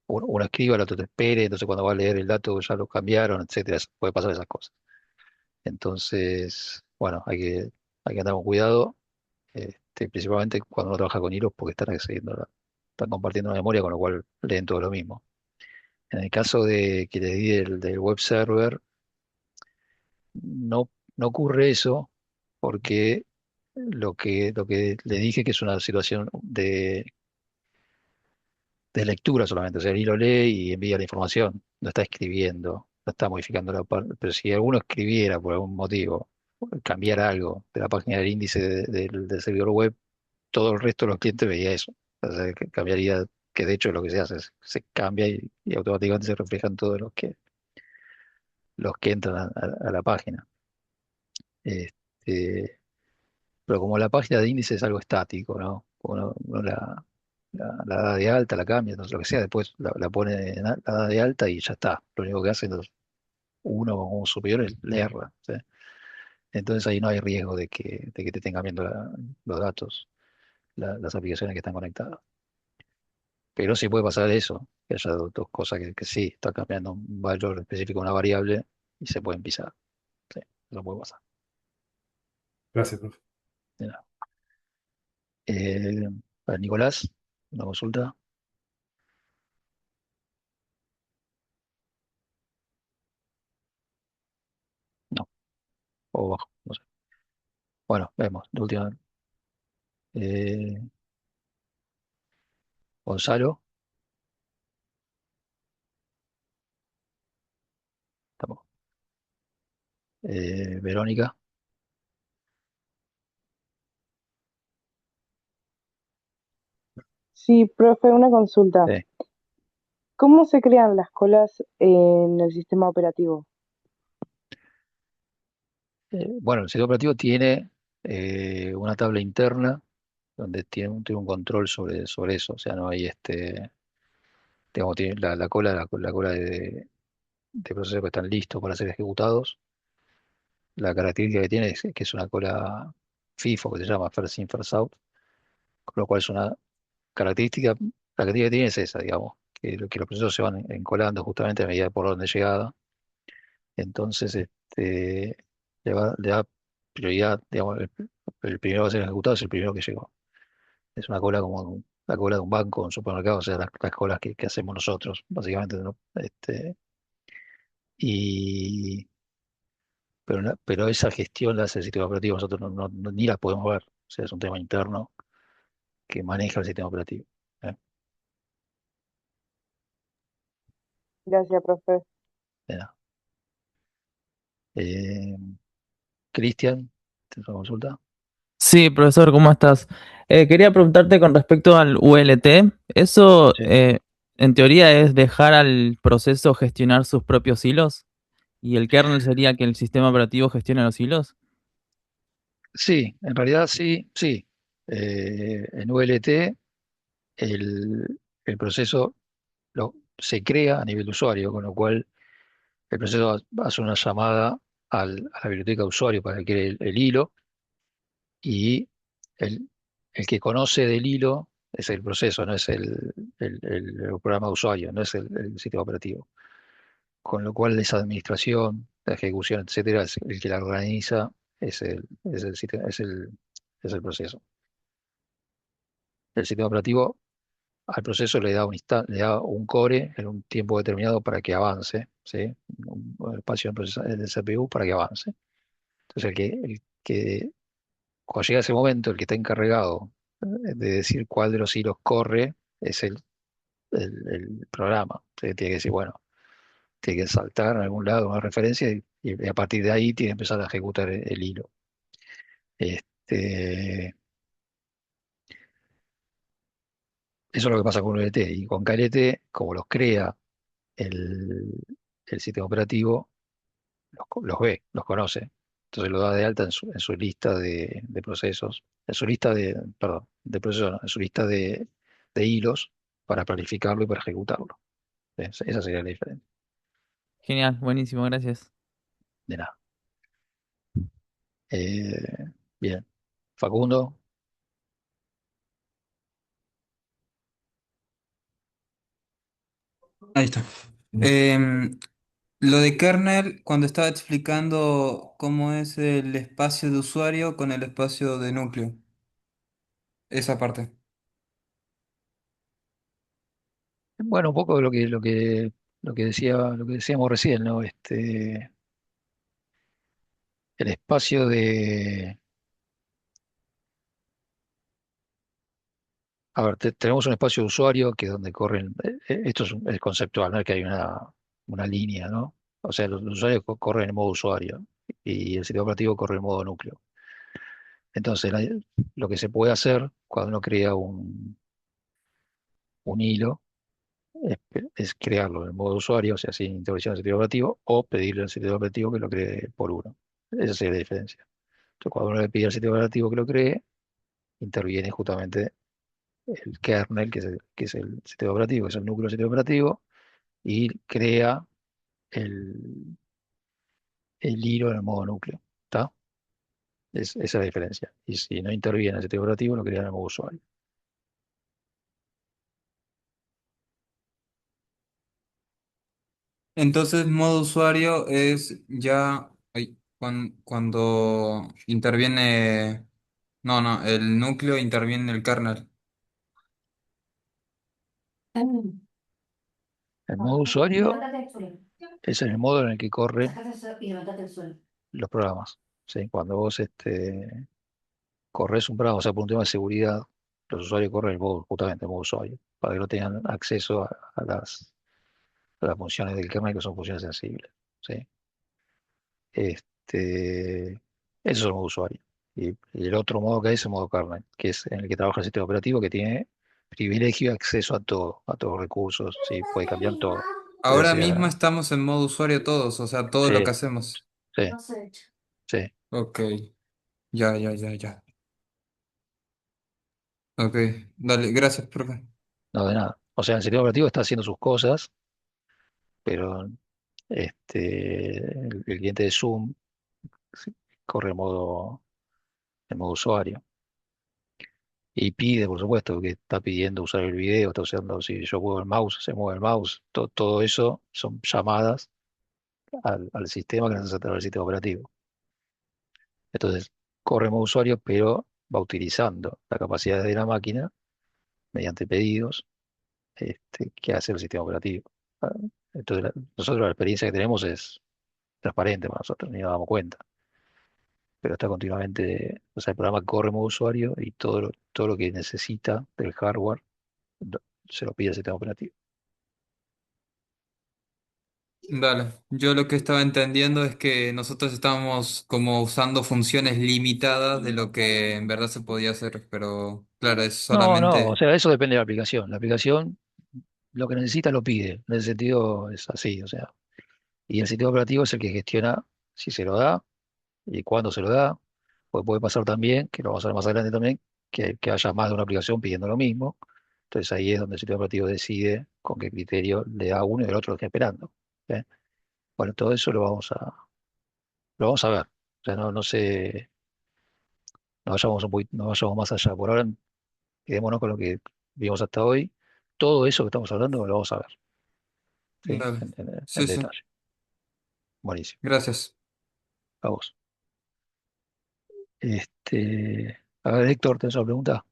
uno escriba, el otro te espere, entonces cuando va a leer el dato ya lo cambiaron, etcétera, puede pasar esas cosas. Entonces, bueno, hay que andar con cuidado, principalmente cuando uno trabaja con hilos porque están compartiendo la memoria, con lo cual leen todo lo mismo. En el caso de que le di del web server, no ocurre eso porque lo que le dije que es una situación de lectura solamente, o sea, el hilo lee y envía la información, no está escribiendo, no está modificando la parte, pero si alguno escribiera por algún motivo, cambiar algo de la página del índice del servidor web, todo el resto de los clientes veía eso, o sea, que cambiaría, que de hecho es lo que se hace, se cambia y automáticamente se reflejan todos los que entran a la página. Este, pero como la página de índice es algo estático, ¿no? Uno la da de alta, la cambia, entonces lo que sea, después la pone la da de alta y ya está. Lo único que hace uno como superior es leerla, ¿sí? Entonces ahí no hay riesgo de que te estén cambiando los datos, las aplicaciones que están conectadas. Pero sí puede pasar eso, que haya dos cosas que sí, está cambiando un valor específico de una variable y se pueden pisar. Sí, eso puede pasar. Gracias, profe. De nada. Para Nicolás, una consulta. No, o bajo, no sé. Bueno, vemos. La última. Eh, Gonzalo, tampoco. Verónica, Sí, profe, una consulta. sí. ¿Cómo se crean las colas en el sistema operativo? Bueno, el sistema operativo tiene una tabla interna donde tiene un control sobre eso. O sea, no hay digamos, tiene la cola de procesos que están listos para ser ejecutados. La característica que tiene es que es una cola FIFO, que se llama First In, First Out, con lo cual es una característica, la característica que tiene es esa, digamos, que los procesos se van encolando justamente a medida por orden de llegada. Entonces, le da prioridad, digamos, el primero va a ser ejecutado es el primero que llegó. Es una cola como la cola de un banco, un supermercado, o sea, las colas que hacemos nosotros, básicamente, ¿no? Y, pero esa gestión la hace el sistema operativo, nosotros ni la podemos ver, o sea, es un tema interno que maneja el sistema operativo. ¿Eh? Gracias, profe. De nada. Eh, Cristian, ¿tienes una consulta? Sí, profesor, ¿cómo estás? Quería preguntarte con respecto al ULT. Eso, Sí. en teoría, es dejar al proceso gestionar sus propios hilos y el kernel sería que el sistema operativo gestione los hilos. Sí, en realidad sí, sí. En ULT el proceso se crea a nivel de usuario, con lo cual el proceso hace una llamada a la biblioteca de usuario para que cree el hilo y el, el que conoce del hilo es el proceso, no es el programa de usuario, no es el sistema operativo. Con lo cual esa administración, la ejecución, etcétera, es el que la organiza, es el sistema, es el proceso. El sistema operativo al proceso le da un core en un tiempo determinado para que avance, ¿sí? Un espacio en el CPU para que avance. Entonces, el que cuando llega ese momento, el que está encargado de decir cuál de los hilos corre es el programa. Tiene que decir, bueno, tiene que saltar en algún lado una referencia y a partir de ahí tiene que empezar a ejecutar el hilo. Este, eso es lo que pasa con VLT. Y con KLT, como los crea el, el sistema operativo, los ve, los conoce. Entonces lo da de alta en su lista de procesos, en su lista perdón, de procesos, no, en su lista de hilos para planificarlo y para ejecutarlo. Esa sería la diferencia. Genial, buenísimo, gracias. De nada. Eh, bien. Facundo. Ahí está. Em, lo de kernel, cuando estaba explicando cómo es el espacio de usuario con el espacio de núcleo, esa parte. Bueno, un poco lo que decíamos recién, ¿no? El espacio a ver, tenemos un espacio de usuario que es donde corren, esto es conceptual, no es que hay una línea, ¿no? O sea, los usuarios corren en modo usuario y el sistema operativo corre en modo núcleo. Entonces, lo que se puede hacer cuando uno crea un hilo es crearlo en modo usuario, o sea, sin intervención del sistema operativo, o pedirle al sistema operativo que lo cree por uno. Esa sería la diferencia. Entonces, cuando uno le pide al sistema operativo que lo cree, interviene justamente el kernel, que es el sistema operativo, que es el núcleo del sistema operativo, y crea el, el hilo en el modo núcleo. ¿Está? Esa es la diferencia. Y si no interviene el sistema operativo, lo crea en el modo usuario. Entonces, modo usuario es ya cuando interviene, no, no, el núcleo interviene en el kernel. El modo usuario es el modo en el que corren los programas. ¿Sí? Cuando vos corres un programa, o sea, por un tema de seguridad, los usuarios corren justamente el modo usuario, para que no tengan acceso a las funciones del kernel que son funciones sensibles. ¿Sí? Eso es el modo usuario. Y el otro modo que hay es el modo kernel, que es en el que trabaja el sistema operativo, que tiene privilegio y acceso a todos los recursos, ¿sí? Puede cambiar todo. Ahora mismo estamos en modo usuario todos, o sea, todo lo que Sí, hacemos. sí, sí, Ok, ya, ya, ya, ya. Ok, dale, gracias, profe. no de nada. O sea, el sistema operativo está haciendo sus cosas, pero el cliente de Zoom sí, corre en modo usuario. Y pide, por supuesto, que está pidiendo usar el video, está usando, si yo muevo el mouse, se mueve el mouse. Todo eso son llamadas al sistema que necesita el sistema operativo. Entonces, corre en modo usuario, pero va utilizando la capacidad de la máquina mediante pedidos que hace el sistema operativo. Ah, Entonces, nosotros la experiencia que tenemos es transparente para nosotros, ni nos damos cuenta. Pero está continuamente, o sea, el programa corre en modo usuario y todo lo que necesita del hardware lo- se lo pide al sistema operativo. Dale, yo lo que estaba entendiendo es que nosotros estábamos como usando funciones limitadas de lo que en verdad se podía hacer, pero claro, es No, no, o solamente... sea, eso depende de la aplicación. La aplicación lo que necesita lo pide. En ese sentido es así, o sea. Y el sistema operativo es el que gestiona si se lo da y cuándo se lo da. Pues puede pasar también, que lo vamos a ver más adelante también, que haya más de una aplicación pidiendo lo mismo. Entonces ahí es donde el sistema operativo decide con qué criterio le da a uno y el otro lo está esperando. ¿Eh? Bueno, todo eso lo vamos a ver. O sea, no sé, no vayamos más allá. Por ahora quedémonos con lo que vimos hasta hoy. Todo eso que estamos hablando lo vamos a ver, ¿sí? Dale, En sí, sí, detalle. Buenísimo. gracias. Vamos. Este, A ver, Héctor, ¿tenés una pregunta?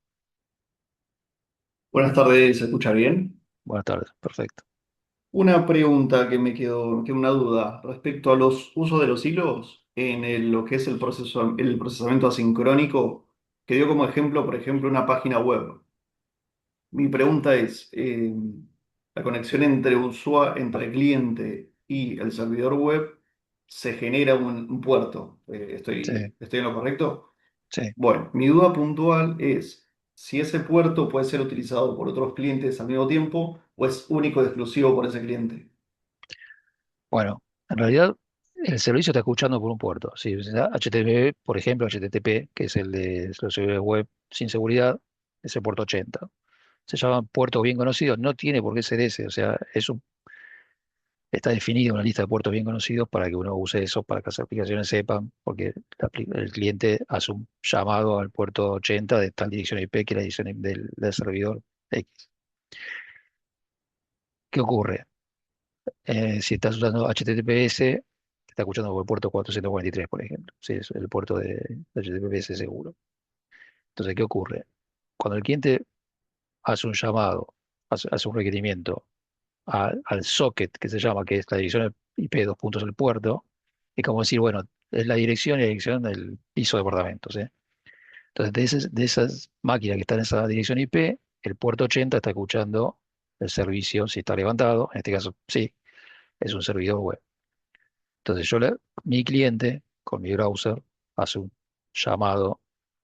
Buenas tardes, ¿se escucha bien? Buenas tardes, perfecto. Una pregunta que me quedó una duda respecto a los usos de los hilos en lo que es el procesamiento asincrónico, que dio como ejemplo, por ejemplo, una página web. Mi pregunta es, la conexión entre cliente y el servidor web se genera un puerto. Sí, ¿Estoy en lo correcto? sí. Bueno, mi duda puntual es si ese puerto puede ser utilizado por otros clientes al mismo tiempo o es único y exclusivo por ese cliente. Bueno, en realidad el servicio está escuchando por un puerto. Si es HTTP, por ejemplo, HTTP, que es el de los servidores web sin seguridad, es el puerto 80. Se llama puerto bien conocido, no tiene por qué ser ese, o sea, está definido una lista de puertos bien conocidos para que uno use eso, para que las aplicaciones sepan, porque el cliente hace un llamado al puerto 80 de tal dirección IP que es la dirección del servidor X. ¿Qué ocurre? Si estás usando HTTPS, te está escuchando por el puerto 443, por ejemplo. Sí, es el puerto de HTTPS seguro. Entonces, ¿qué ocurre? Cuando el cliente hace un llamado, hace un requerimiento al socket, que se llama, que es la dirección IP, dos puntos el puerto, es como decir, bueno, es la dirección y la dirección del piso de departamentos, ¿eh? Entonces, de esas máquinas que están en esa dirección IP, el puerto 80 está escuchando el servicio, si está levantado, en este caso, sí, es un servidor web. Entonces, mi cliente, con mi browser, hace un llamado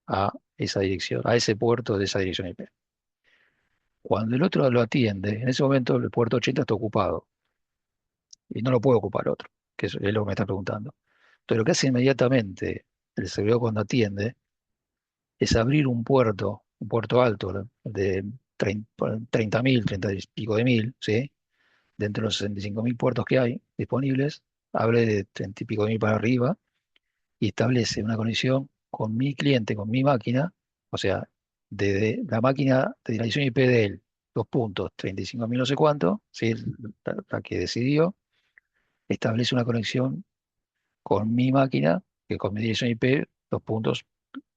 a esa dirección, a ese puerto de esa dirección IP. Cuando el otro lo atiende, en ese momento el puerto 80 está ocupado y no lo puede ocupar otro, que es lo que me está preguntando. Entonces, lo que hace inmediatamente el servidor cuando atiende es abrir un puerto alto, ¿no? De 30.000, 30 y pico de mil, ¿sí? Dentro de los 65.000 puertos que hay disponibles, abre de 30 y pico de mil para arriba y establece una conexión con mi cliente, con mi máquina, o sea, de la máquina de la dirección IP de él, dos puntos, 35.000 no sé cuánto, ¿sí? La que decidió, establece una conexión con mi máquina, que con mi dirección IP, dos puntos,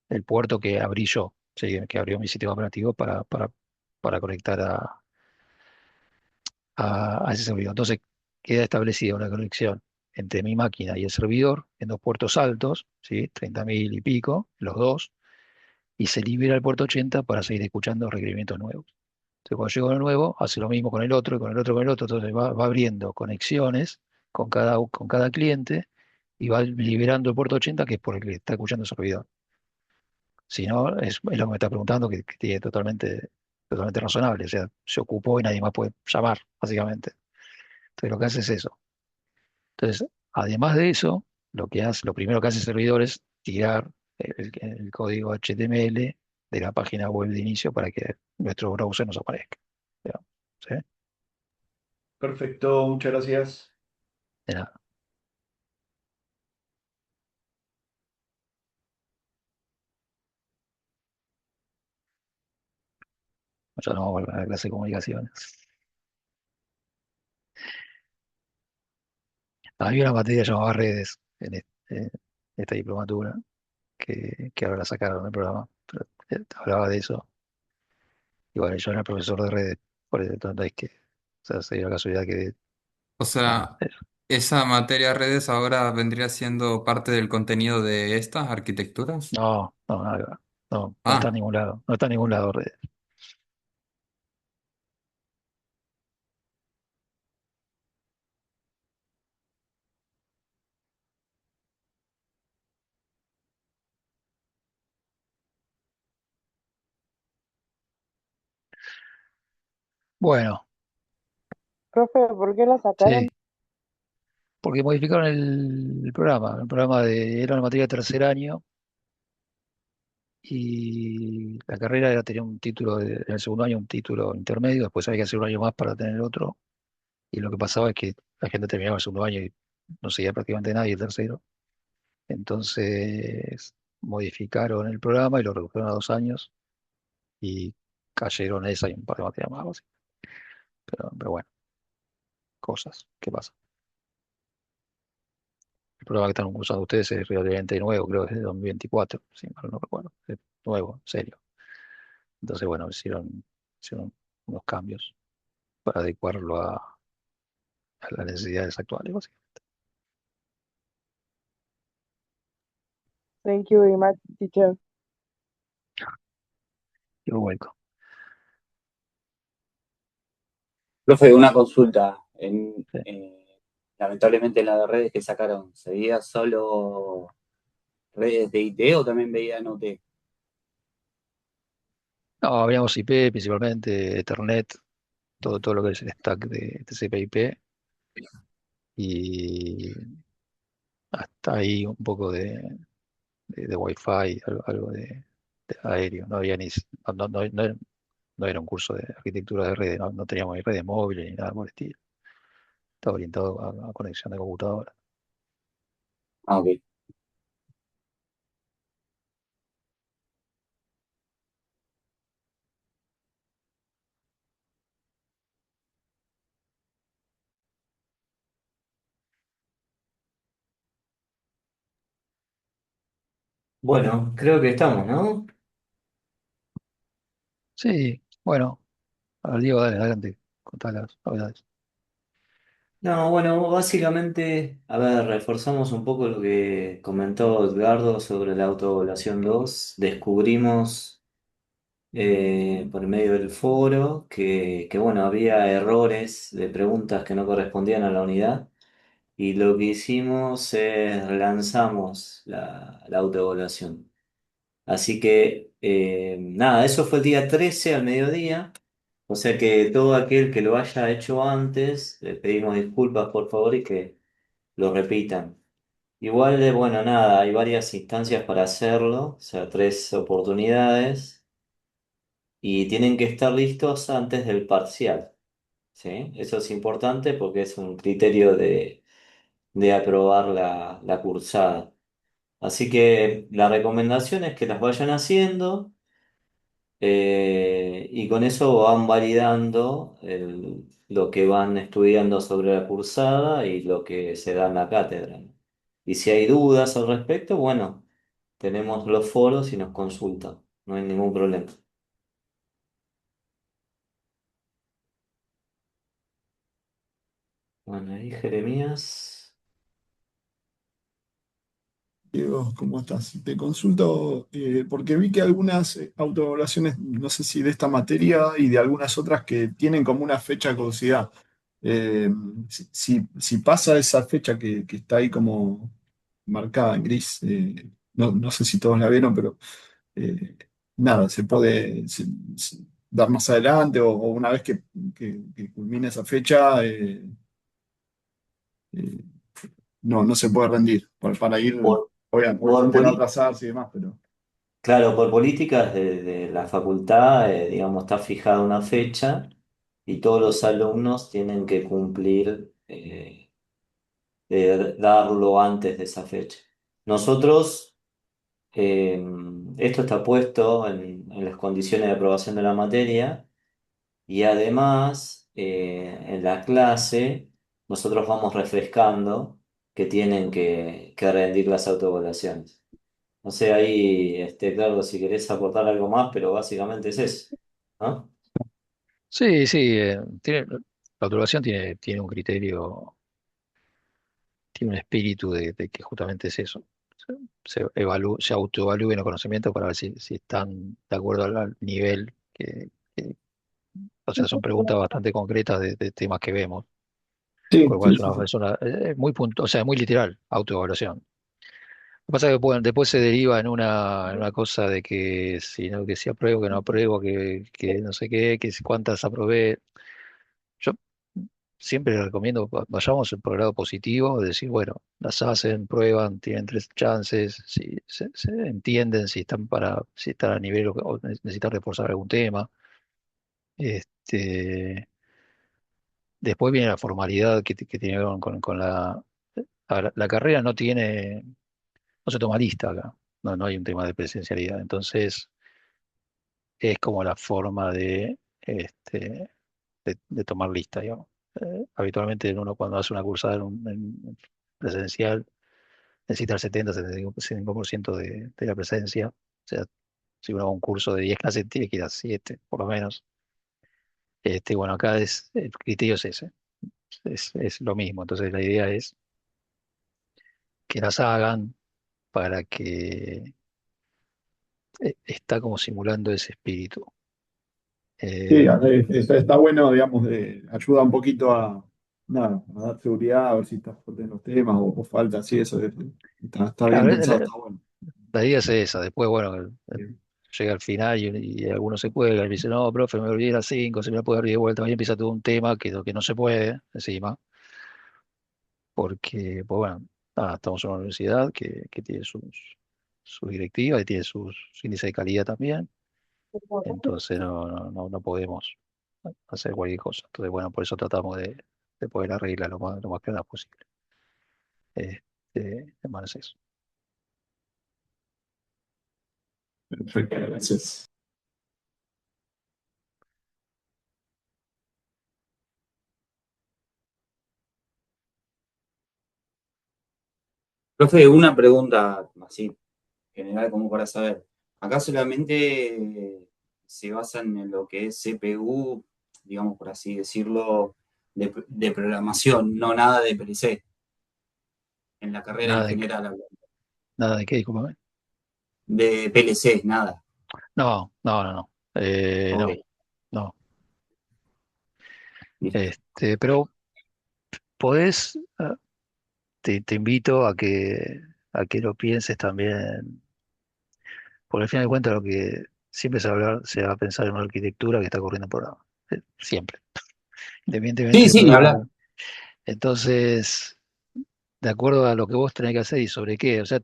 el puerto que abrí yo, ¿sí? Que abrió mi sistema operativo para conectar a ese servidor. Entonces, queda establecida una conexión entre mi máquina y el servidor en dos puertos altos, ¿sí? 30.000 y pico, los dos, y se libera el puerto 80 para seguir escuchando requerimientos nuevos. Entonces, cuando llega uno nuevo, hace lo mismo con el otro, y con el otro, con el otro, entonces va abriendo conexiones con cada cliente y va liberando el puerto 80 que es por el que está escuchando el servidor. Si no, es lo que me está preguntando, que tiene totalmente razonable. O sea, se ocupó y nadie más puede llamar, básicamente. Entonces, lo que hace es eso. Entonces, además de eso, lo primero que hace el servidor es tirar el código HTML de la página web de inicio para que nuestro browser nos aparezca. Digamos, ¿sí? Perfecto, muchas gracias. De nada. Ya no vamos a la clase de comunicaciones. Había una materia llamada redes en esta diplomatura que ahora la sacaron del programa, pero hablaba de eso. Y bueno, yo era el profesor de redes, por eso tanto es que, o sea, se dio la casualidad que, O nada, sea, eso. esa materia de redes ahora vendría siendo parte del contenido de estas arquitecturas. No, no, nada que ver. No, no está en Ah, ningún lado, no está en ningún lado redes. Bueno, Profe, ¿por qué la sí, sacaron? porque modificaron el programa era una materia de tercer año y la carrera tenía un título, en el segundo año un título intermedio, después había que hacer un año más para tener el otro, y lo que pasaba es que la gente terminaba el segundo año y no seguía prácticamente nadie el tercero. Entonces modificaron el programa y lo redujeron a 2 años y cayeron esa y un par de materias más, así. Pero bueno, cosas que pasan. el programa que están usando ustedes es relativamente nuevo, creo que es de 2024, si mal no recuerdo. Es nuevo, en serio. Entonces, bueno, hicieron unos cambios para adecuarlo a las necesidades actuales, básicamente. Thank you very much, teacher. You're welcome. Profe, una consulta. Sí. Lamentablemente en las redes que sacaron, ¿se veía solo redes de IT o también veían OT? No, habríamos IP principalmente, Ethernet, todo lo que es el stack de TCP/IP y hasta ahí un poco de Wi-Fi, algo de aéreo. No había ni, no era un curso de arquitectura de redes, no teníamos ni redes móviles ni nada por el estilo. Estaba orientado a conexión de computadora. Ah, ok. Bueno, creo que estamos, ¿no? Sí, bueno, Diego, dale, adelante, contá las novedades. No, bueno, básicamente, a ver, reforzamos un poco lo que comentó Edgardo sobre la autoevaluación 2. Descubrimos por medio del foro que, bueno, había errores de preguntas que no correspondían a la unidad. Y lo que hicimos es relanzamos la autoevaluación. Así que, nada, eso fue el día 13 al mediodía. O sea que todo aquel que lo haya hecho antes, le pedimos disculpas por favor y que lo repitan. Igual, bueno, nada, hay varias instancias para hacerlo, o sea, 3 oportunidades y tienen que estar listos antes del parcial, ¿sí? Eso es importante porque es un criterio de aprobar la cursada. Así que la recomendación es que las vayan haciendo. Y con eso van validando lo que van estudiando sobre la cursada y lo que se da en la cátedra, ¿no? Y si hay dudas al respecto, bueno, tenemos los foros y nos consultan, no hay ningún problema. Bueno, ahí Jeremías. Diego, ¿cómo estás? Te consulto porque vi que algunas autoevaluaciones, no sé si de esta materia y de algunas otras que tienen como una fecha de caducidad. Eh, si pasa esa fecha que está ahí como marcada en gris, no sé si todos la vieron, pero eh, nada, se puede dar más adelante o una vez que culmine esa fecha, eh, no se puede rendir para ir, Por, por, obviamente no poli- atrasarse y demás, pero... claro, por políticas de la facultad, digamos, está fijada una fecha y todos los alumnos tienen que cumplir. Darlo antes de esa fecha. Nosotros, esto está puesto en las condiciones de aprobación de la materia y además en la clase nosotros vamos refrescando que tienen que rendir las autoevaluaciones. No sé, ahí, claro, si querés aportar algo más, pero básicamente es eso, ¿no? Sí, sí, la autoevaluación tiene un criterio, tiene un espíritu de que justamente es eso. Se autoevalúen los conocimientos para ver si están de acuerdo al nivel o sea, son preguntas bastante concretas de temas que vemos, con Sí, lo cual sí, sí, sí. es una muy o sea, muy literal, autoevaluación. Lo que pasa es que bueno, después se deriva en una cosa de que que si apruebo, que no apruebo, que no sé qué, cuántas aprobé. Yo siempre recomiendo, vayamos por el lado positivo, de decir, bueno, las hacen, prueban, tienen 3 chances, si se entienden si están a nivel o necesitan reforzar algún tema. Este, después viene la formalidad que tiene que ver con la carrera no se toma lista acá, no hay un tema de presencialidad, entonces es como la forma de tomar lista, digamos. Habitualmente uno cuando hace una cursada en presencial necesita el 70-75% de la presencia. O sea, si uno va a un curso de 10 clases, tiene que ir a 7, por lo menos. Bueno, acá el criterio es ese, es lo mismo. Entonces la idea es que las hagan para que está como simulando ese espíritu. Sí, Eh, está bueno, digamos, ayuda un poquito nada, a dar seguridad, a ver si estás fuerte en los temas o falta, sí, eso está bien claro, pensado, está bueno. la idea es esa. Después, bueno, llega al final y alguno se cuelga y me dice, no, profe, me olvidé las 5, se me la puede abrir de vuelta. Y empieza todo un tema que no se puede encima, porque, pues bueno, nada, estamos en una universidad que tiene sus directivas y tiene sus índices de calidad también. Entonces no podemos hacer cualquier cosa. Entonces, bueno, por eso tratamos de poder arreglar lo más claro posible. Bueno, es eso. Perfecto, gracias. Profe, una pregunta así general como para saber. Acá solamente se basan en lo que es CPU, digamos por así decirlo, de programación, no nada de PLC, en la carrera en Nada de, general, hablando. nada de qué, discúlpame. De PLC, nada. No. Ok, No. listo. Pero podés, te invito a que lo pienses también, porque al final de cuentas lo que siempre se va a pensar en una arquitectura que está corriendo por ahora. Siempre, independientemente Sí, del sí, ni hablar. programa. Entonces, de acuerdo a lo que vos tenés que hacer y sobre qué, o sea,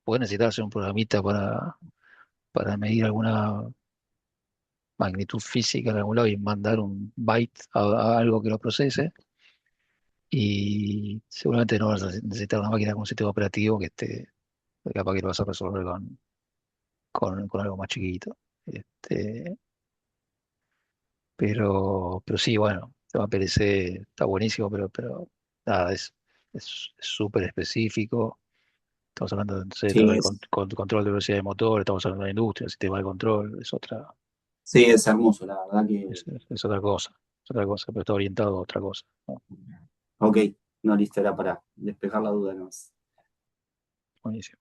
podés necesitar hacer un programita para medir alguna magnitud física en algún lado y mandar un byte a algo que lo procese. Y seguramente no vas a necesitar una máquina con un sistema operativo que esté, capaz que lo vas a resolver con algo más chiquito. Este, pero sí, bueno, el tema PLC está buenísimo, pero nada, es súper específico. Estamos hablando de, no sé, Sí, control de velocidad de motor, estamos hablando de la industria, sistema de control, sí, es hermoso, la verdad que. es otra cosa, pero está orientado a otra cosa, ¿no? Ok, no, listo, era para despejar la duda nomás. Buenísimo.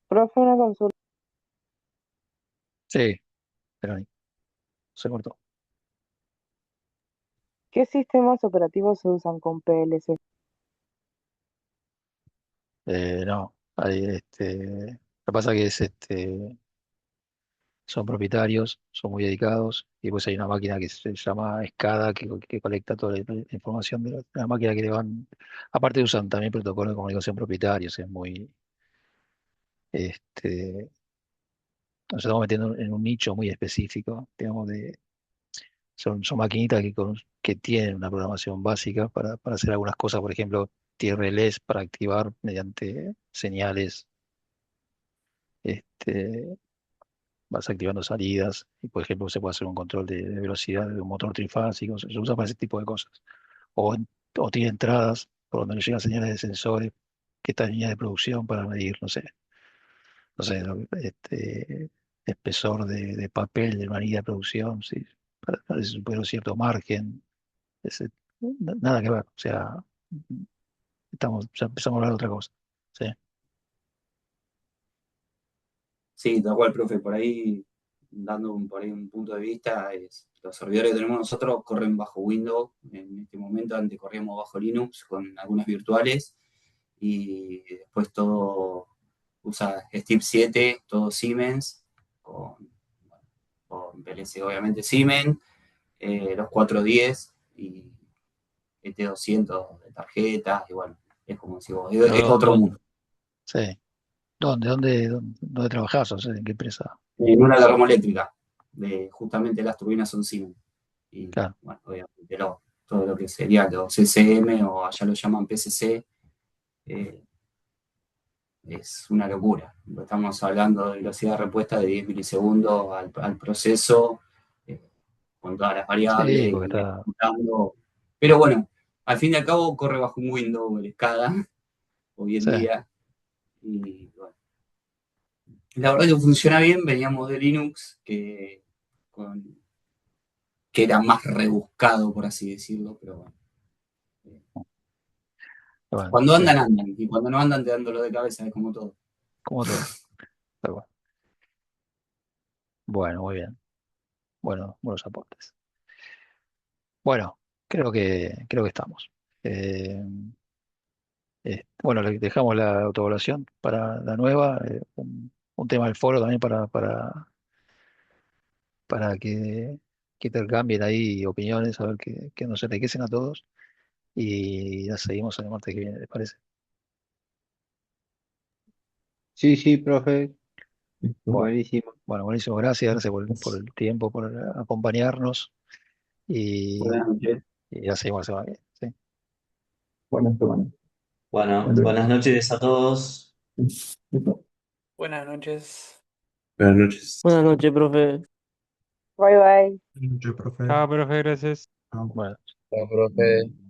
Profe, una consulta. Sí, pero ahí, se cortó. ¿Qué sistemas operativos se usan con PLC? No, lo que pasa que son propietarios, son muy dedicados, y pues hay una máquina que se llama SCADA que colecta toda la información de la máquina que le van. Aparte usan también protocolos de comunicación propietarios, es muy, este, nos estamos metiendo en un nicho muy específico, digamos, son maquinitas que tienen una programación básica para hacer algunas cosas, por ejemplo, tiene relés para activar mediante señales, este, vas activando salidas, y por ejemplo se puede hacer un control de velocidad de un motor trifásico, se usa para ese tipo de cosas. O, o tiene entradas por donde le llegan señales de sensores que están en línea de producción para medir, no sé, espesor de papel de una línea de producción, sí, para superar un cierto margen, ese- nada que ver, o sea, ya empezamos a hablar de otra cosa. ¿Sí? Sí, tal cual, profe, por ahí, por ahí un punto de vista, los servidores que tenemos nosotros corren bajo Windows en este momento, antes corríamos bajo Linux con algunas virtuales y después todo usa Steve 7, todo Siemens, con PLC obviamente Siemens, los 410 y ET200 de tarjetas, y bueno, es como si vos, Pero es otro mundo. sí. ¿Dónde trabajás? O sea, ¿en qué empresa? En una termoeléctrica, justamente las turbinas son Siemens. Y Claro. bueno, obviamente todo lo que sería los CCM o allá lo llaman PCC, es una locura. Estamos hablando de velocidad de respuesta de 10 milisegundos al proceso, eh, con todas las Sí, variables porque y está. ejecutando. Pero bueno, al fin y al cabo corre bajo un Windows el SCADA hoy en Sí, día. Y bueno, la verdad que funciona bien. Veníamos de Linux, que era más rebuscado, por así decirlo, pero bueno. bueno, Cuando sí, andan, andan. Y cuando no andan, te dan dolor de cabeza, es como todo. como todo. Pero bueno. Bueno, muy bien. Bueno, buenos aportes. Bueno, creo que estamos. Eh, bueno, le dejamos la autoevaluación para la nueva, un tema del foro también para que intercambien ahí opiniones, a ver que nos enriquecen a todos. Y ya seguimos el martes que viene, ¿les parece? Sí, sí, profe, Bueno, buenísimo. bueno, buenísimo, gracias por el tiempo, por acompañarnos y, Buenas noches. y ya seguimos la semana que viene, ¿sí? Buenas semanas. Bueno, buenas noches a todos. Buenas noches. Buenas noches. Buenas noches, profe. Bye bye. Mucho, profe. Chao, profe, gracias. Chao. Bueno. Chao, profe.